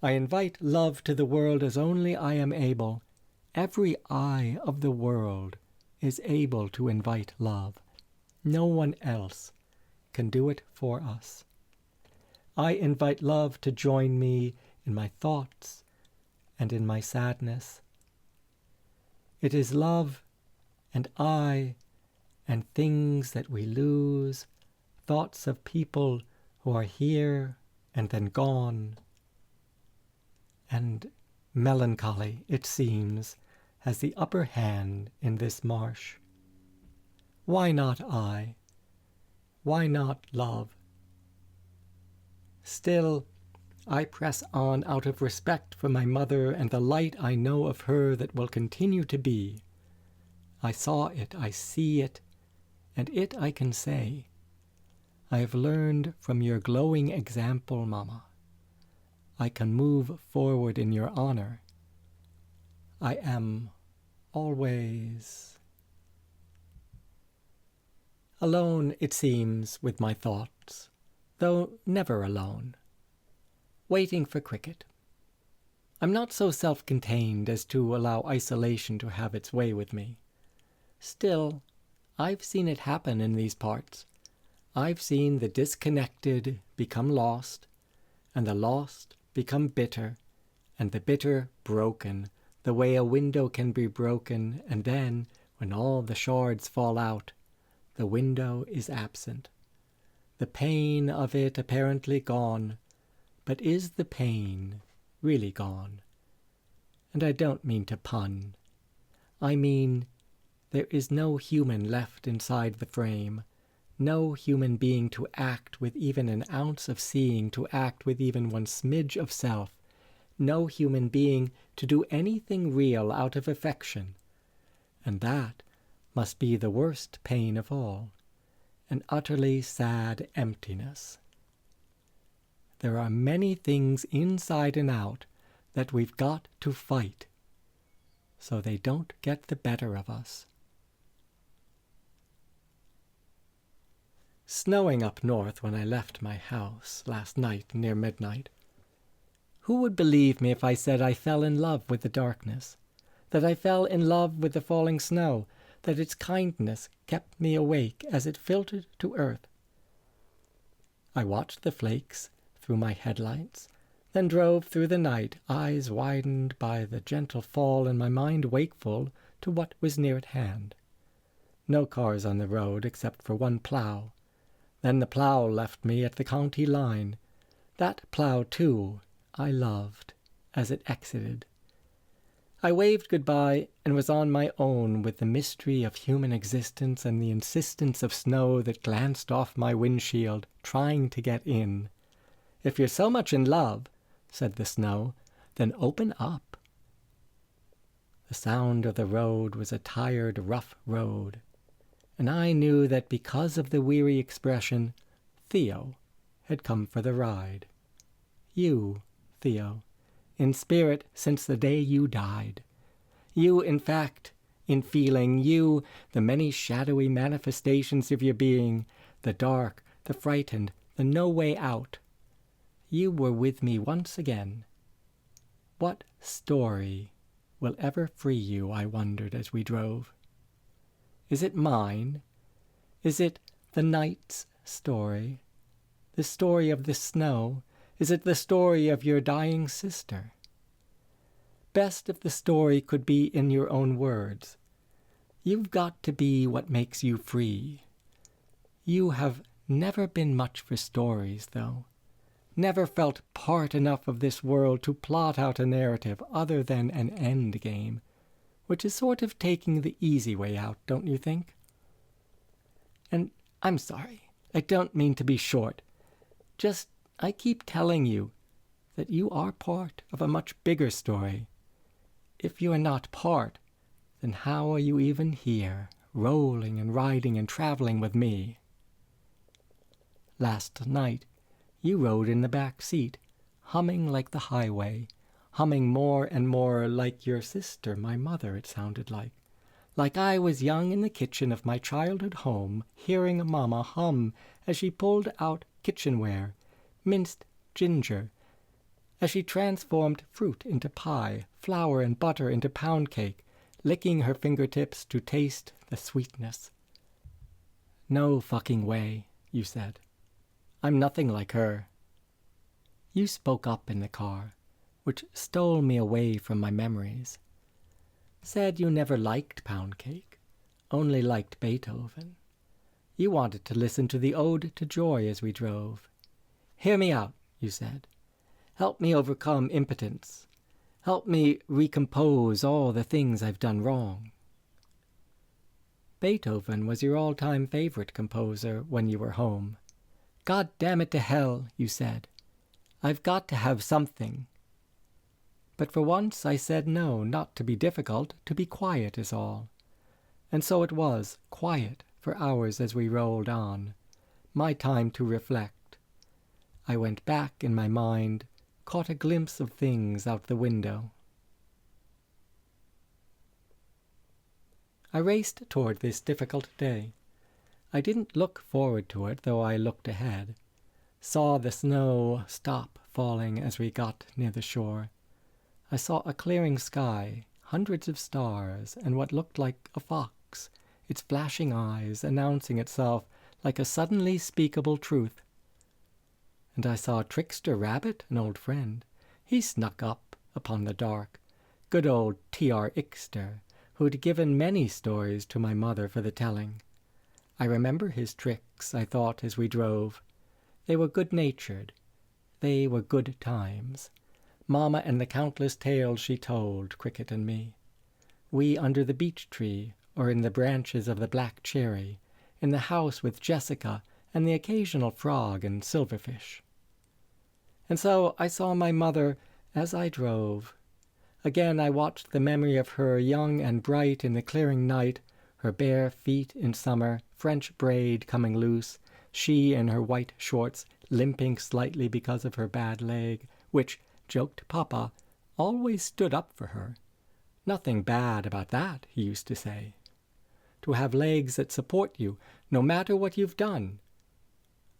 I invite love to the world as only I am able. Every eye of the world is able to invite love. No one else can do it for us. I invite love to join me in my thoughts and in my sadness. It is love and I and things that we lose, thoughts of people who are here and then gone. And melancholy, it seems, has the upper hand in this marsh. Why not I? Why not love? Still, I press on out of respect for my mother and the light I know of her that will continue to be. I saw it, I see it, and it I can say. I have learned from your glowing example, Mama. I can move forward in your honor. I am always alone, it seems, with my thoughts, though never alone, waiting for cricket. I'm not so self-contained as to allow isolation to have its way with me. Still, I've seen it happen in these parts. I've seen the disconnected become lost, and the lost become bitter, and the bitter broken, the way a window can be broken, and then, when all the shards fall out, the window is absent. The pain of it apparently gone, but is the pain really gone? And I don't mean to pun. I mean, there is no human left inside the frame, no human being to act with even an ounce of seeing, to act with even one smidge of self, no human being to do anything real out of affection. And that must be the worst pain of all, an utterly sad emptiness. There are many things inside and out that we've got to fight, so they don't get the better of us. Snowing up north when I left my house last night near midnight. Who would believe me if I said I fell in love with the darkness, that I fell in love with the falling snow, that its kindness kept me awake as it filtered to earth? I watched the flakes through my headlights, then drove through the night, eyes widened by the gentle fall and my mind wakeful to what was near at hand. No cars on the road except for one plough. Then the plough left me at the county line. That plough, too, I loved as it exited. I waved goodbye and was on my own with the mystery of human existence and the insistence of snow that glanced off my windshield, trying to get in. If you're so much in love, said the snow, then open up. The sound of the road was a tired, rough road, and I knew that because of the weary expression, Theo had come for the ride. You, Theo, in spirit since the day you died. You, in fact, in feeling, you, the many shadowy manifestations of your being, the dark, the frightened, the no way out. You were with me once again. What story will ever free you, I wondered as we drove. Is it mine? Is it the night's story? The story of the snow? Is it the story of your dying sister? Best if the story could be in your own words. You've got to be what makes you free. You have never been much for stories, though. Never felt part enough of this world to plot out a narrative other than an end game, which is sort of taking the easy way out, don't you think? And I'm sorry, I don't mean to be short. I keep telling you that you are part of a much bigger story. If you are not part, then how are you even here, rolling and riding and traveling with me? Last night, you rode in the back seat, humming like the highway, humming more and more like your sister, my mother, it sounded like I was young in the kitchen of my childhood home, hearing Mama hum as she pulled out kitchenware, minced ginger, as she transformed fruit into pie, flour and butter into pound cake, licking her fingertips to taste the sweetness. No fucking way, you said. I'm nothing like her. You spoke up in the car, which stole me away from my memories. Said you never liked pound cake, only liked Beethoven. You wanted to listen to the Ode to Joy as we drove. Hear me out, you said. Help me overcome impotence. Help me recompose all the things I've done wrong. Beethoven was your all-time favorite composer when you were home. God damn it to hell, you said. I've got to have something. But for once I said no, not to be difficult, to be quiet is all. And so it was, quiet, for hours as we rolled on. My time to reflect. I went back in my mind, caught a glimpse of things out the window. I raced toward this difficult day. I didn't look forward to it, though I looked ahead. Saw the snow stop falling as we got near the shore. I saw a clearing sky, hundreds of stars, and what looked like a fox, its flashing eyes announcing itself like a suddenly speakable truth. And I saw Trickster Rabbit, an old friend. He snuck up upon the dark. Good old T.R. Ixter, who'd given many stories to my mother for the telling. I remember his tricks, I thought, as we drove. They were good-natured. They were good times. Mama and the countless tales she told, Cricket and me. We under the beech tree, or in the branches of the black cherry, in the house with Jessica and the occasional frog and silverfish. And so I saw my mother as I drove. Again I watched the memory of her young and bright in the clearing night, her bare feet in summer, French braid coming loose, she in her white shorts limping slightly because of her bad leg, which, joked Papa, always stood up for her. Nothing bad about that, he used to say. To have legs that support you, no matter what you've done.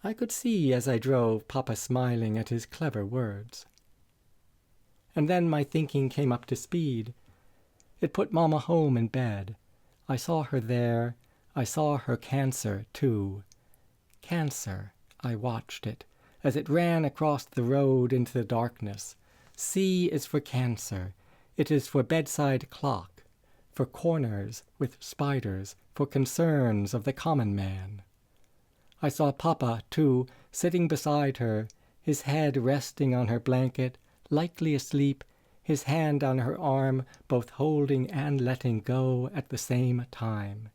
I could see as I drove Papa smiling at his clever words. And then my thinking came up to speed. It put Mama home in bed. I saw her there. I saw her cancer, too. Cancer. I watched it, as it ran across the road into the darkness. C is for cancer. It is for bedside clock, for corners with spiders, for concerns of the common man. I saw Papa, too, sitting beside her, his head resting on her blanket, lightly asleep, his hand on her arm, both holding and letting go at the same time.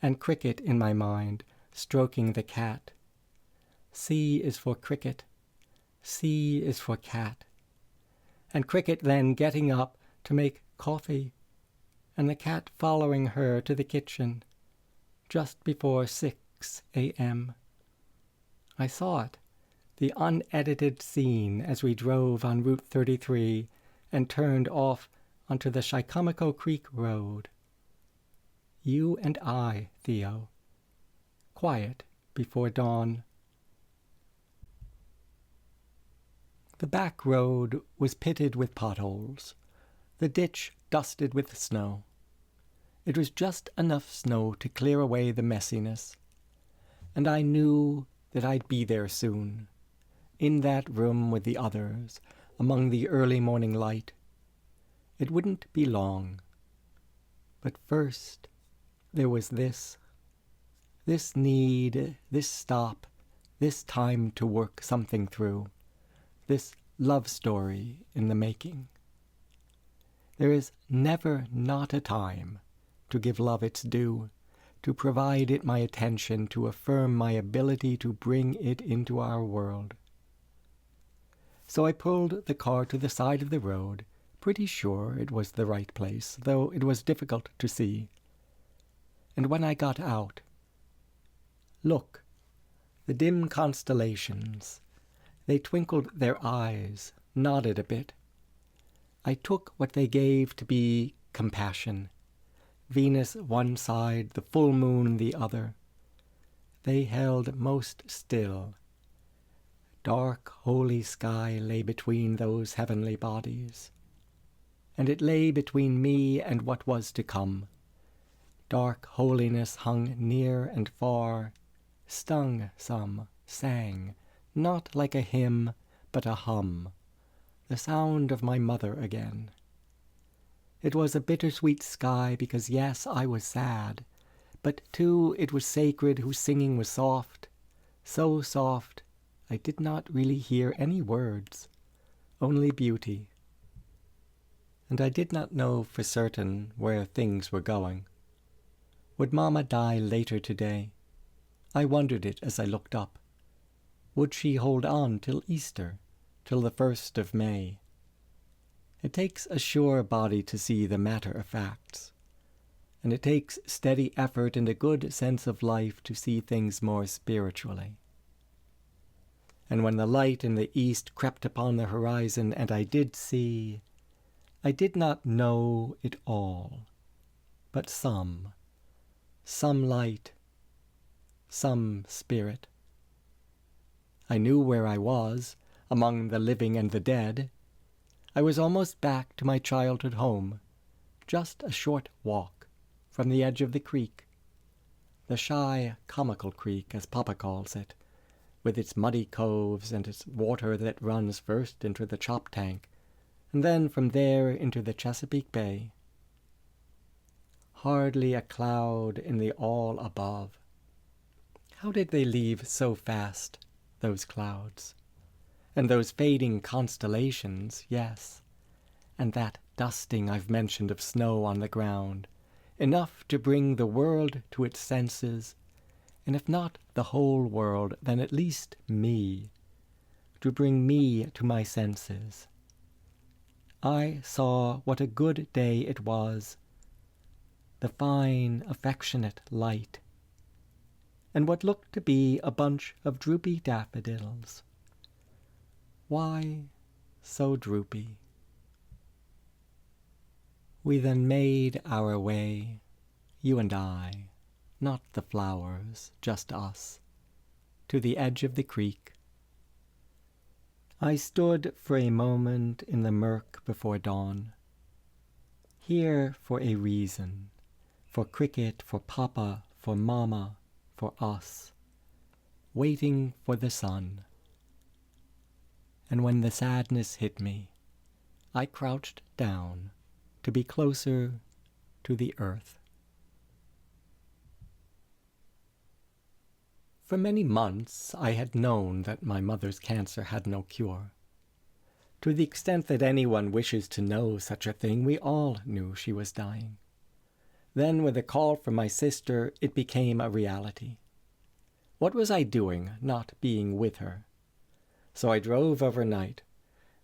And Cricket in my mind, stroking the cat. C is for Cricket. C is for cat. And Cricket then getting up to make coffee, and the cat following her to the kitchen, just before 6 a.m. I saw it, the unedited scene as we drove on Route 33 and turned off onto the Chicomico Creek Road. You and I, Theo. Quiet before dawn. The back road was pitted with potholes, the ditch dusted with snow. It was just enough snow to clear away the messiness, and I knew that I'd be there soon, in that room with the others, among the early morning light. It wouldn't be long. But first, there was this need, this stop, this time to work something through, this love story in the making. There is never not a time to give love its due, to provide it my attention, to affirm my ability to bring it into our world. So I pulled the car to the side of the road, pretty sure it was the right place, though it was difficult to see. And when I got out, look, the dim constellations, they twinkled their eyes, nodded a bit. I took what they gave to be compassion. Venus one side, the full moon the other. They held most still. Dark, holy sky lay between those heavenly bodies, and it lay between me and what was to come. Dark holiness hung near and far, stung some, sang, not like a hymn, but a hum, the sound of my mother again. It was a bittersweet sky because, yes, I was sad, but too it was sacred whose singing was soft, so soft I did not really hear any words, only beauty. And I did not know for certain where things were going. Would Mamma die later today? I wondered it as I looked up. Would she hold on till Easter, till the 1st of May? It takes a sure body to see the matter of facts, and it takes steady effort and a good sense of life to see things more spiritually. And when the light in the east crept upon the horizon, and I did see, I did not know it all, but some light, some spirit. I knew where I was, among the living and the dead. I was almost back to my childhood home, just a short walk from the edge of the creek, the shy, comical creek, as Papa calls it, with its muddy coves and its water that runs first into the chop tank, and then from there into the Chesapeake Bay. Hardly a cloud in the all above. How did they leave so fast, those clouds? And those fading constellations, yes, and that dusting I've mentioned of snow on the ground, enough to bring the world to its senses, and if not the whole world, then at least me, to bring me to my senses. I saw what a good day it was, the fine, affectionate light, and what looked to be a bunch of droopy daffodils. Why so droopy? We then made our way, you and I, not the flowers, just us, to the edge of the creek. I stood for a moment in the murk before dawn, here for a reason, for Cricket, for Papa, for Mamma, for us, waiting for the sun. And when the sadness hit me, I crouched down to be closer to the earth. For many months I had known that my mother's cancer had no cure. To the extent that anyone wishes to know such a thing, we all knew she was dying. Then, with a call from my sister, it became a reality. What was I doing, not being with her? So I drove overnight,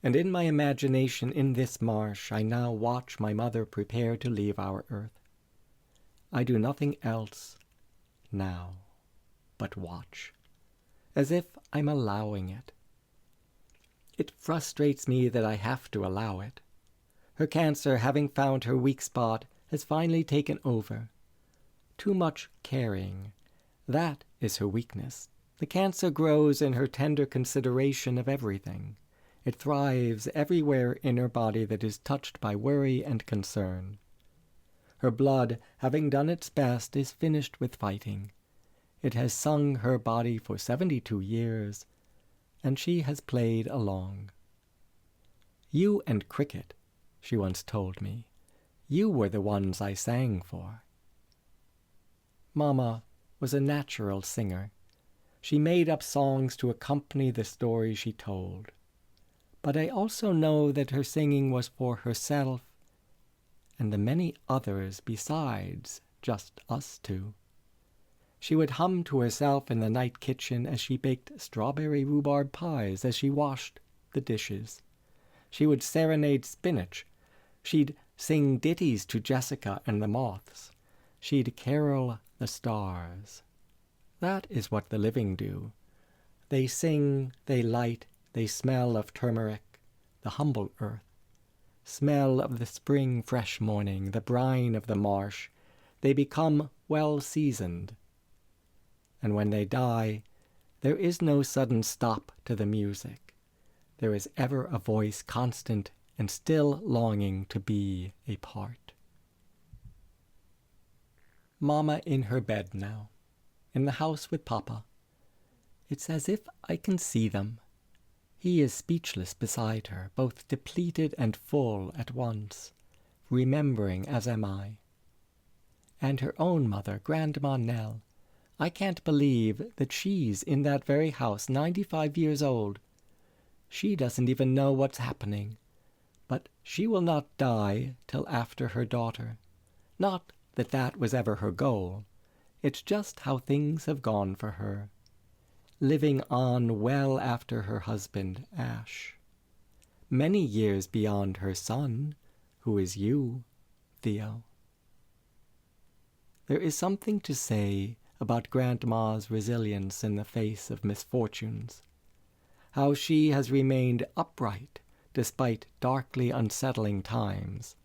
and in my imagination in this marsh I now watch my mother prepare to leave our earth. I do nothing else now but watch, as if I'm allowing it. It frustrates me that I have to allow it. Her cancer, having found her weak spot, has finally taken over. Too much caring. That is her weakness. The cancer grows in her tender consideration of everything. It thrives everywhere in her body that is touched by worry and concern. Her blood, having done its best, is finished with fighting. It has sung her body for 72 years, and she has played along. You and Cricket, she once told me, you were the ones I sang for. Mamma was a natural singer. She made up songs to accompany the story she told. But I also know that her singing was for herself and the many others besides just us two. She would hum to herself in the night kitchen as she baked strawberry rhubarb pies as she washed the dishes. She would serenade spinach. She'd sing ditties to Jessica and the moths. She'd carol the stars. That is what the living do. They sing, they light, they smell of turmeric, the humble earth. Smell of the spring fresh morning, the brine of the marsh. They become well seasoned. And when they die, there is no sudden stop to the music. There is ever a voice constant and still longing to be a part. Mama in her bed now, in the house with Papa. It's as if I can see them. He is speechless beside her, both depleted and full at once, remembering as am I. And her own mother, Grandma Nell. I can't believe that she's in that very house, 95 years old. She doesn't even know what's happening. But she will not die till after her daughter. Not that that was ever her goal. It's just how things have gone for her. Living on well after her husband, Ash. Many years beyond her son, who is you, Theo. There is something to say about Grandma's resilience in the face of misfortunes. How she has remained upright despite darkly unsettling times.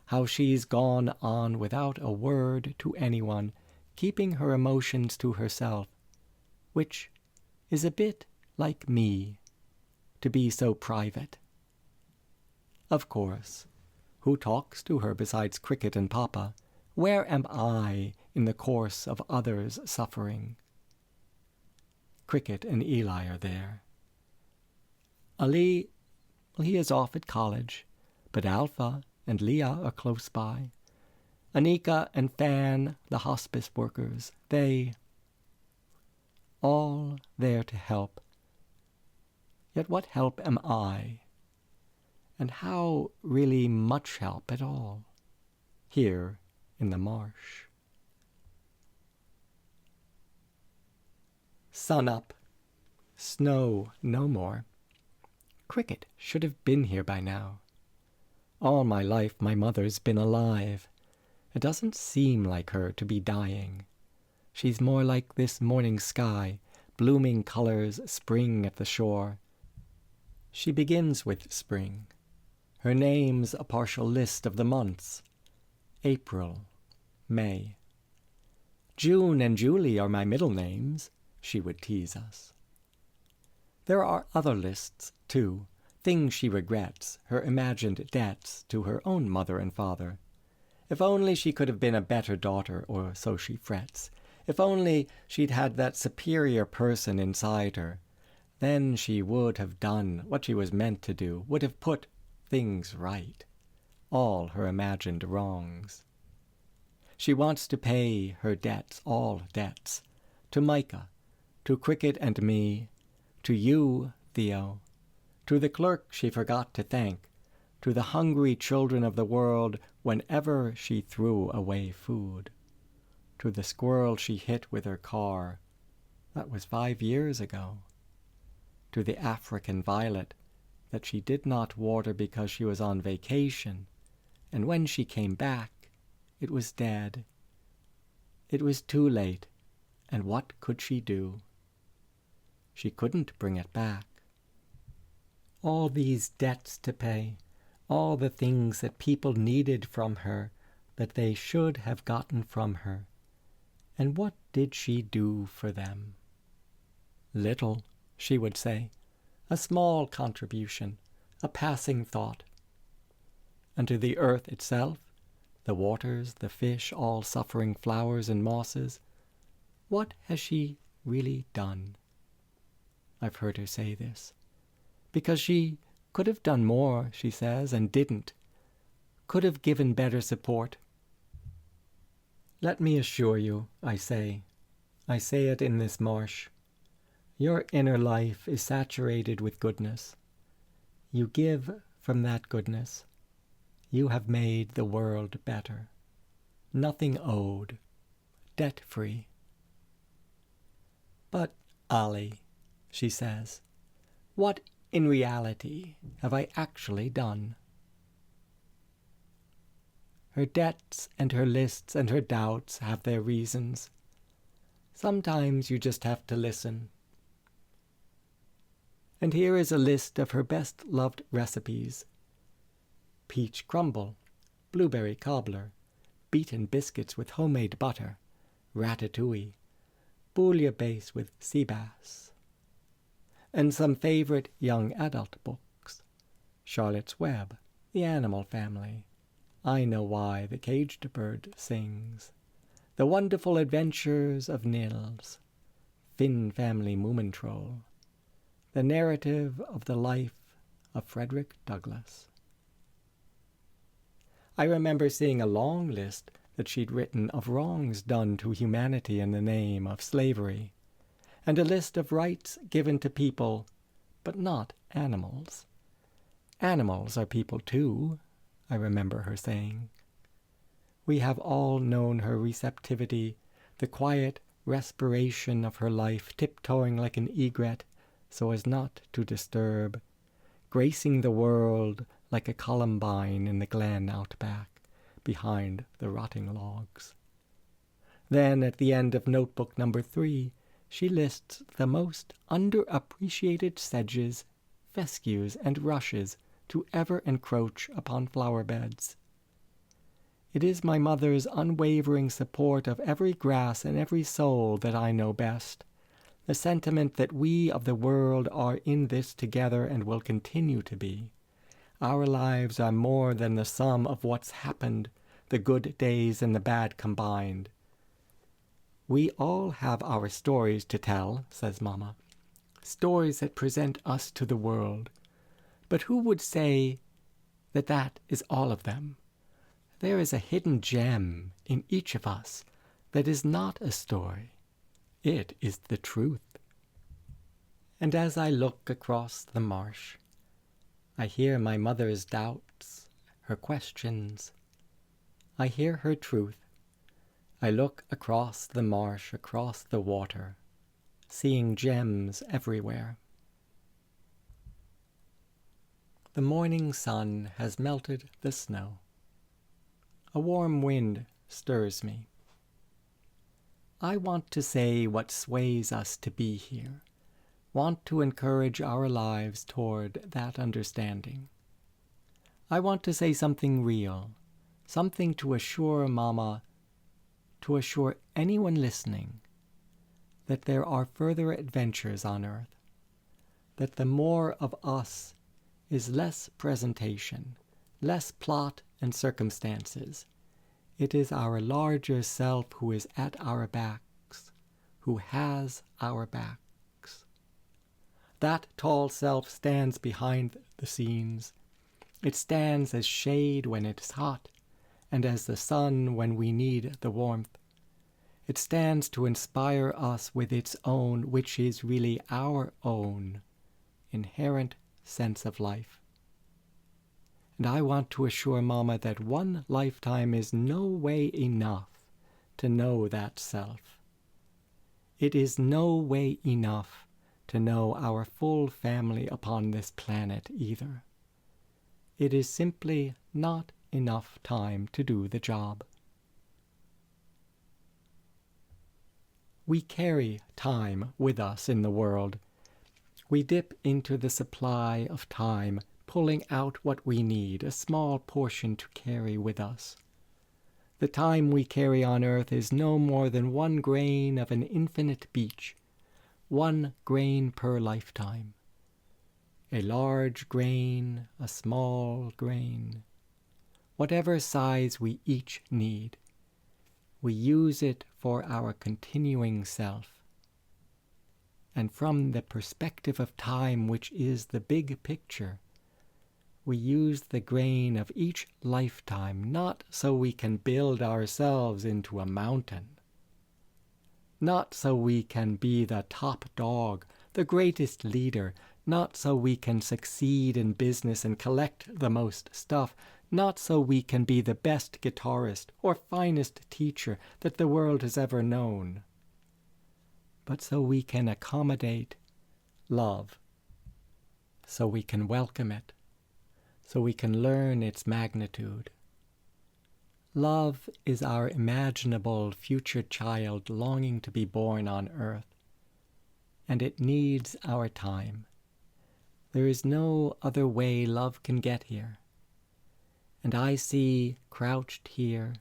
How she's gone on without a word to anyone, keeping her emotions to herself, which is a bit like me, to be so private. Of course, who talks to her besides Cricket and Papa? Where am I in the course of others' suffering? Cricket and Eli are there. Ali, he is off at college, but Alpha and Leah are close by. Anika and Fan, the hospice workers, they all there to help. Yet what help am I? And how really much help at all, here in the marsh? Sun up. Snow no more. Cricket should have been here by now. All my life my mother's been alive. It doesn't seem like her to be dying. She's more like this morning sky, blooming colors, spring at the shore. She begins with spring. Her name's a partial list of the months. April, May. June and Julie are my middle names, she would tease us. There are other lists, too, things she regrets, her imagined debts to her own mother and father. If only she could have been a better daughter, or so she frets. If only she'd had that superior person inside her. Then she would have done what she was meant to do, would have put things right, all her imagined wrongs. She wants to pay her debts, all debts, to Micah, to Cricket and me, to you, Theo, to the clerk she forgot to thank, to the hungry children of the world whenever she threw away food, to the squirrel she hit with her car, that was 5 years ago, to the African violet that she did not water because she was on vacation, and when she came back, it was dead. It was too late, and what could she do? She couldn't bring it back. All these debts to pay, all the things that people needed from her that they should have gotten from her. And what did she do for them? Little, she would say, a small contribution, a passing thought. And to the earth itself, the waters, the fish, all suffering flowers and mosses, what has she really done? I've heard her say this. Because she could have done more, she says, and didn't. Could have given better support. Let me assure you, I say it in this marsh, your inner life is saturated with goodness. You give from that goodness. You have made the world better. Nothing owed, debt-free. But, Ollie, she says, what in reality have I actually done? Her debts and her lists and her doubts have their reasons. Sometimes you just have to listen. And here is a list of her best-loved recipes: peach crumble, blueberry cobbler, beaten biscuits with homemade butter, ratatouille, bouillabaisse with sea bass, and some favorite young adult books: Charlotte's Web, The Animal Family, I Know Why the Caged Bird Sings, The Wonderful Adventures of Nils, Finn Family Moomintroll, The Narrative of the Life of Frederick Douglass. I remember seeing a long list that she'd written of wrongs done to humanity in the name of slavery, and a list of rights given to people, but not animals. Animals are people too, I remember her saying. We have all known her receptivity, the quiet respiration of her life, tiptoeing like an egret so as not to disturb, gracing the world like a columbine in the glen out back, behind the rotting logs. Then, at the end of notebook number 3, she lists the most underappreciated sedges, fescues, and rushes to ever encroach upon flower beds. It is my mother's unwavering support of every grass and every soul that I know best, the sentiment that we of the world are in this together and will continue to be. Our lives are more than the sum of what's happened, the good days and the bad combined. We all have our stories to tell, says Mama, stories that present us to the world. But who would say that that is all of them? There is a hidden gem in each of us that is not a story. It is the truth. And as I look across the marsh, I hear my mother's doubts, her questions. I hear her truth. I look across the marsh, across the water, seeing gems everywhere. The morning sun has melted the snow. A warm wind stirs me. I want to say what sways us to be here, want to encourage our lives toward that understanding. I want to say something real, something to assure Mama, to assure anyone listening, that there are further adventures on earth, that the more of us is less presentation, less plot and circumstances. It is our larger self who is at our backs, who has our backs. That tall self stands behind the scenes. It stands as shade when it is hot, and as the sun when we need the warmth. It stands to inspire us with its own, which is really our own, inherent sense of life. And I want to assure Mama that one lifetime is no way enough to know that self. It is no way enough to know our full family upon this planet either. It is simply not enough time to do the job. We carry time with us in the world. We dip into the supply of time, pulling out what we need, a small portion to carry with us. The time we carry on earth is no more than 1 grain of an infinite beach, 1 grain per lifetime. A large grain, a small grain. Whatever size we each need, we use it for our continuing self. And from the perspective of time, which is the big picture, we use the grain of each lifetime not so we can build ourselves into a mountain, not so we can be the top dog, the greatest leader, not so we can succeed in business and collect the most stuff, not so we can be the best guitarist or finest teacher that the world has ever known, but so we can accommodate love, so we can welcome it, so we can learn its magnitude. Love is our imaginable future child longing to be born on earth, and it needs our time. There is no other way love can get here. And I see, crouched here,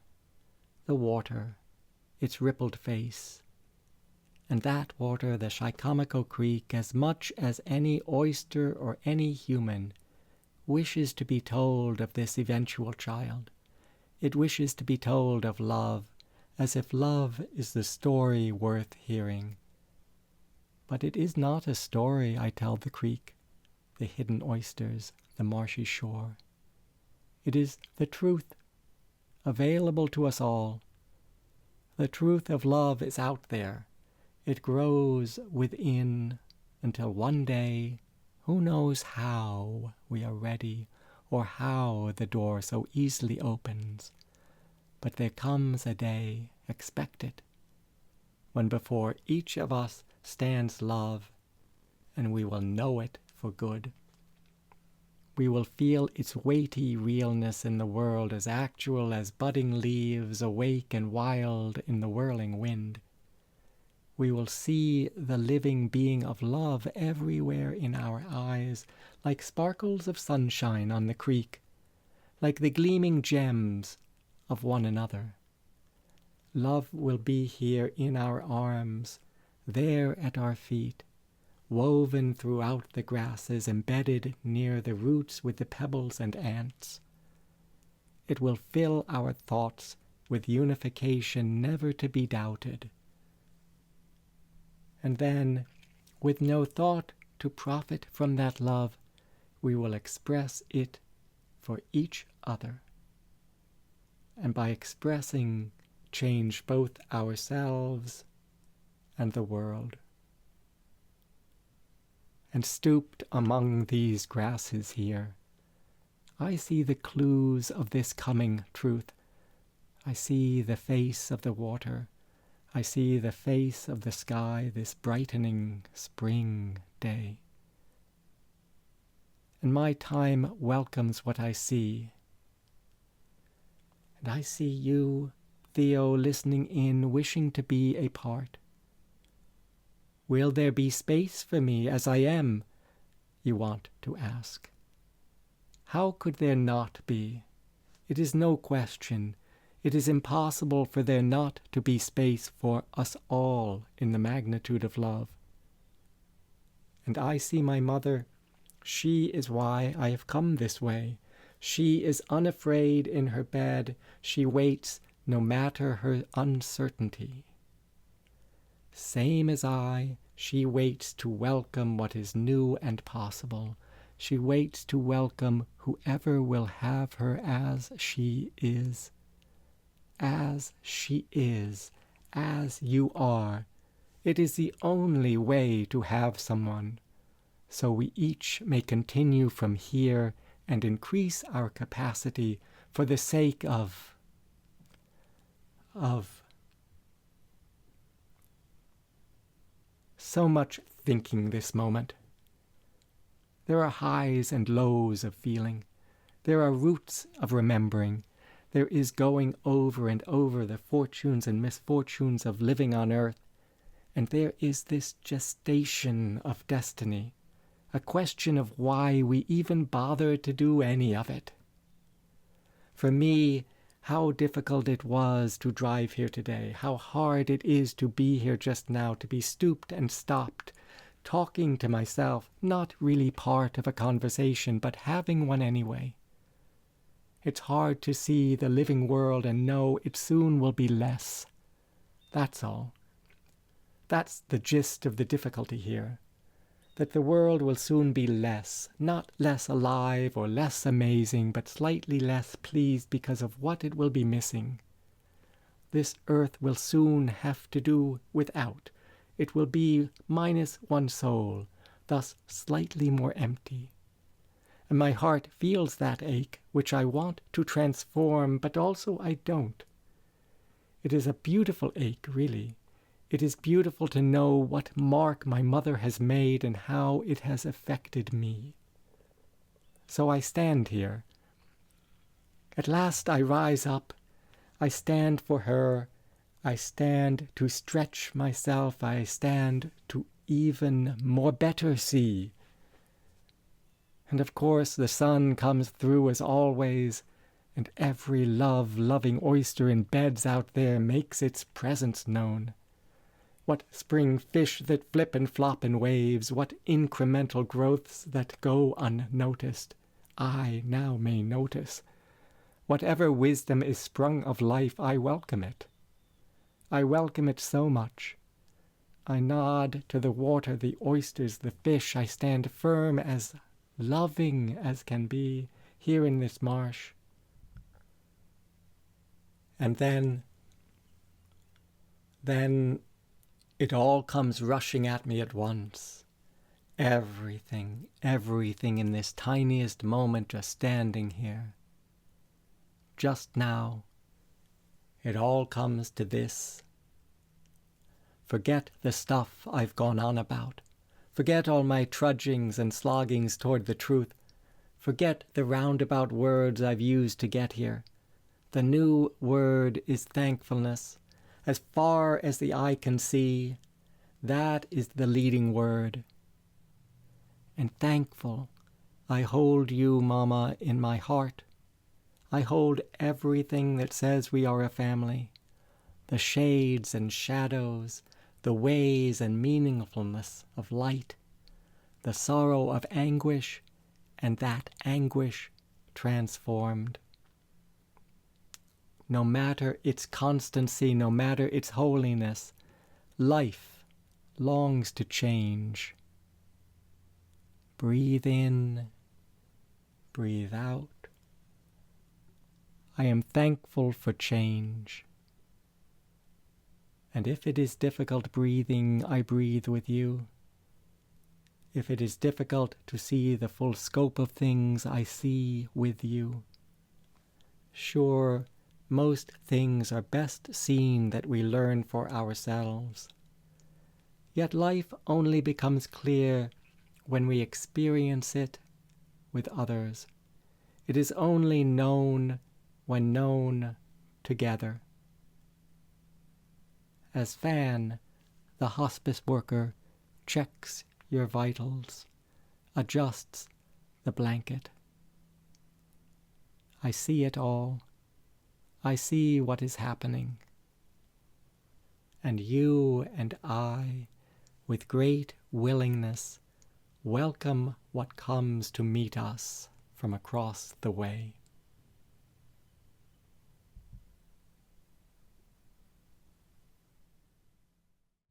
the water, its rippled face, and that water, the Chicomico Creek, as much as any oyster or any human, wishes to be told of this eventual child. It wishes to be told of love, as if love is the story worth hearing. But it is not a story, I tell the creek, the hidden oysters, the marshy shore. It is the truth, available to us all. The truth of love is out there. It grows within until one day, who knows how we are ready or how the door so easily opens. But there comes a day, expect it, when before each of us stands love, and we will know it for good. We will feel its weighty realness in the world as actual as budding leaves awake and wild in the whirling wind. We will see the living being of love everywhere in our eyes, like sparkles of sunshine on the creek, like the gleaming gems of one another. Love will be here in our arms, there at our feet, woven throughout the grasses, embedded near the roots with the pebbles and ants. It will fill our thoughts with unification never to be doubted. And then, with no thought to profit from that love, we will express it for each other. And by expressing, change both ourselves and the world. And stooped among these grasses here, I see the clues of this coming truth. I see the face of the water. I see the face of the sky this brightening spring day. And my time welcomes what I see. And I see you, Theo, listening in, wishing to be a part. Will there be space for me as I am, you want to ask? How could there not be? It is no question. It is impossible for there not to be space for us all in the magnitude of love. And I see my mother. She is why I have come this way. She is unafraid in her bed. She waits no matter her uncertainty. Same as I, she waits to welcome what is new and possible. She waits to welcome whoever will have her as she is. As she is, as you are. It is the only way to have someone. So we each may continue from here and increase our capacity for the sake of so much thinking this moment. There are highs and lows of feeling. There are roots of remembering. There is going over and over the fortunes and misfortunes of living on earth. And there is this gestation of destiny, a question of why we even bother to do any of it. For me, how difficult it was to drive here today, how hard it is to be here just now, to be stooped and stopped, talking to myself, not really part of a conversation, but having one anyway. It's hard to see the living world and know it soon will be less. That's all. That's the gist of the difficulty here. That the world will soon be less, not less alive or less amazing, but slightly less pleased because of what it will be missing. This earth will soon have to do without. It will be minus one soul, thus slightly more empty. And my heart feels that ache, which I want to transform, but also I don't. It is a beautiful ache, really. It is beautiful to know what mark my mother has made and how it has affected me. So I stand here. At last I rise up. I stand for her. I stand to stretch myself. I stand to even more better see. And of course the sun comes through as always, and every loving oyster in beds out there makes its presence known. What spring fish that flip and flop in waves, what incremental growths that go unnoticed, I now may notice. Whatever wisdom is sprung of life, I welcome it. I welcome it so much. I nod to the water, the oysters, the fish. I stand firm, as loving as can be, here in this marsh. And then it all comes rushing at me at once. Everything in this tiniest moment, just standing here. Just now, it all comes to this. Forget the stuff I've gone on about. Forget all my trudgings and sloggings toward the truth. Forget the roundabout words I've used to get here. The new word is thankfulness. As far as the eye can see, that is the leading word. And thankful, I hold you, Mama, in my heart. I hold everything that says we are a family. The shades and shadows, the ways and meaningfulness of light, the sorrow of anguish, and that anguish transformed. No matter its constancy, no matter its holiness, life longs to change. Breathe in, breathe out. I am thankful for change. And if it is difficult breathing, I breathe with you. If it is difficult to see the full scope of things, I see with you. Sure, most things are best seen that we learn for ourselves. Yet life only becomes clear when we experience it with others. It is only known when known together. As Fan, the hospice worker, checks your vitals, adjusts the blanket. I see it all. I see what is happening. And you and I, with great willingness, welcome what comes to meet us from across the way.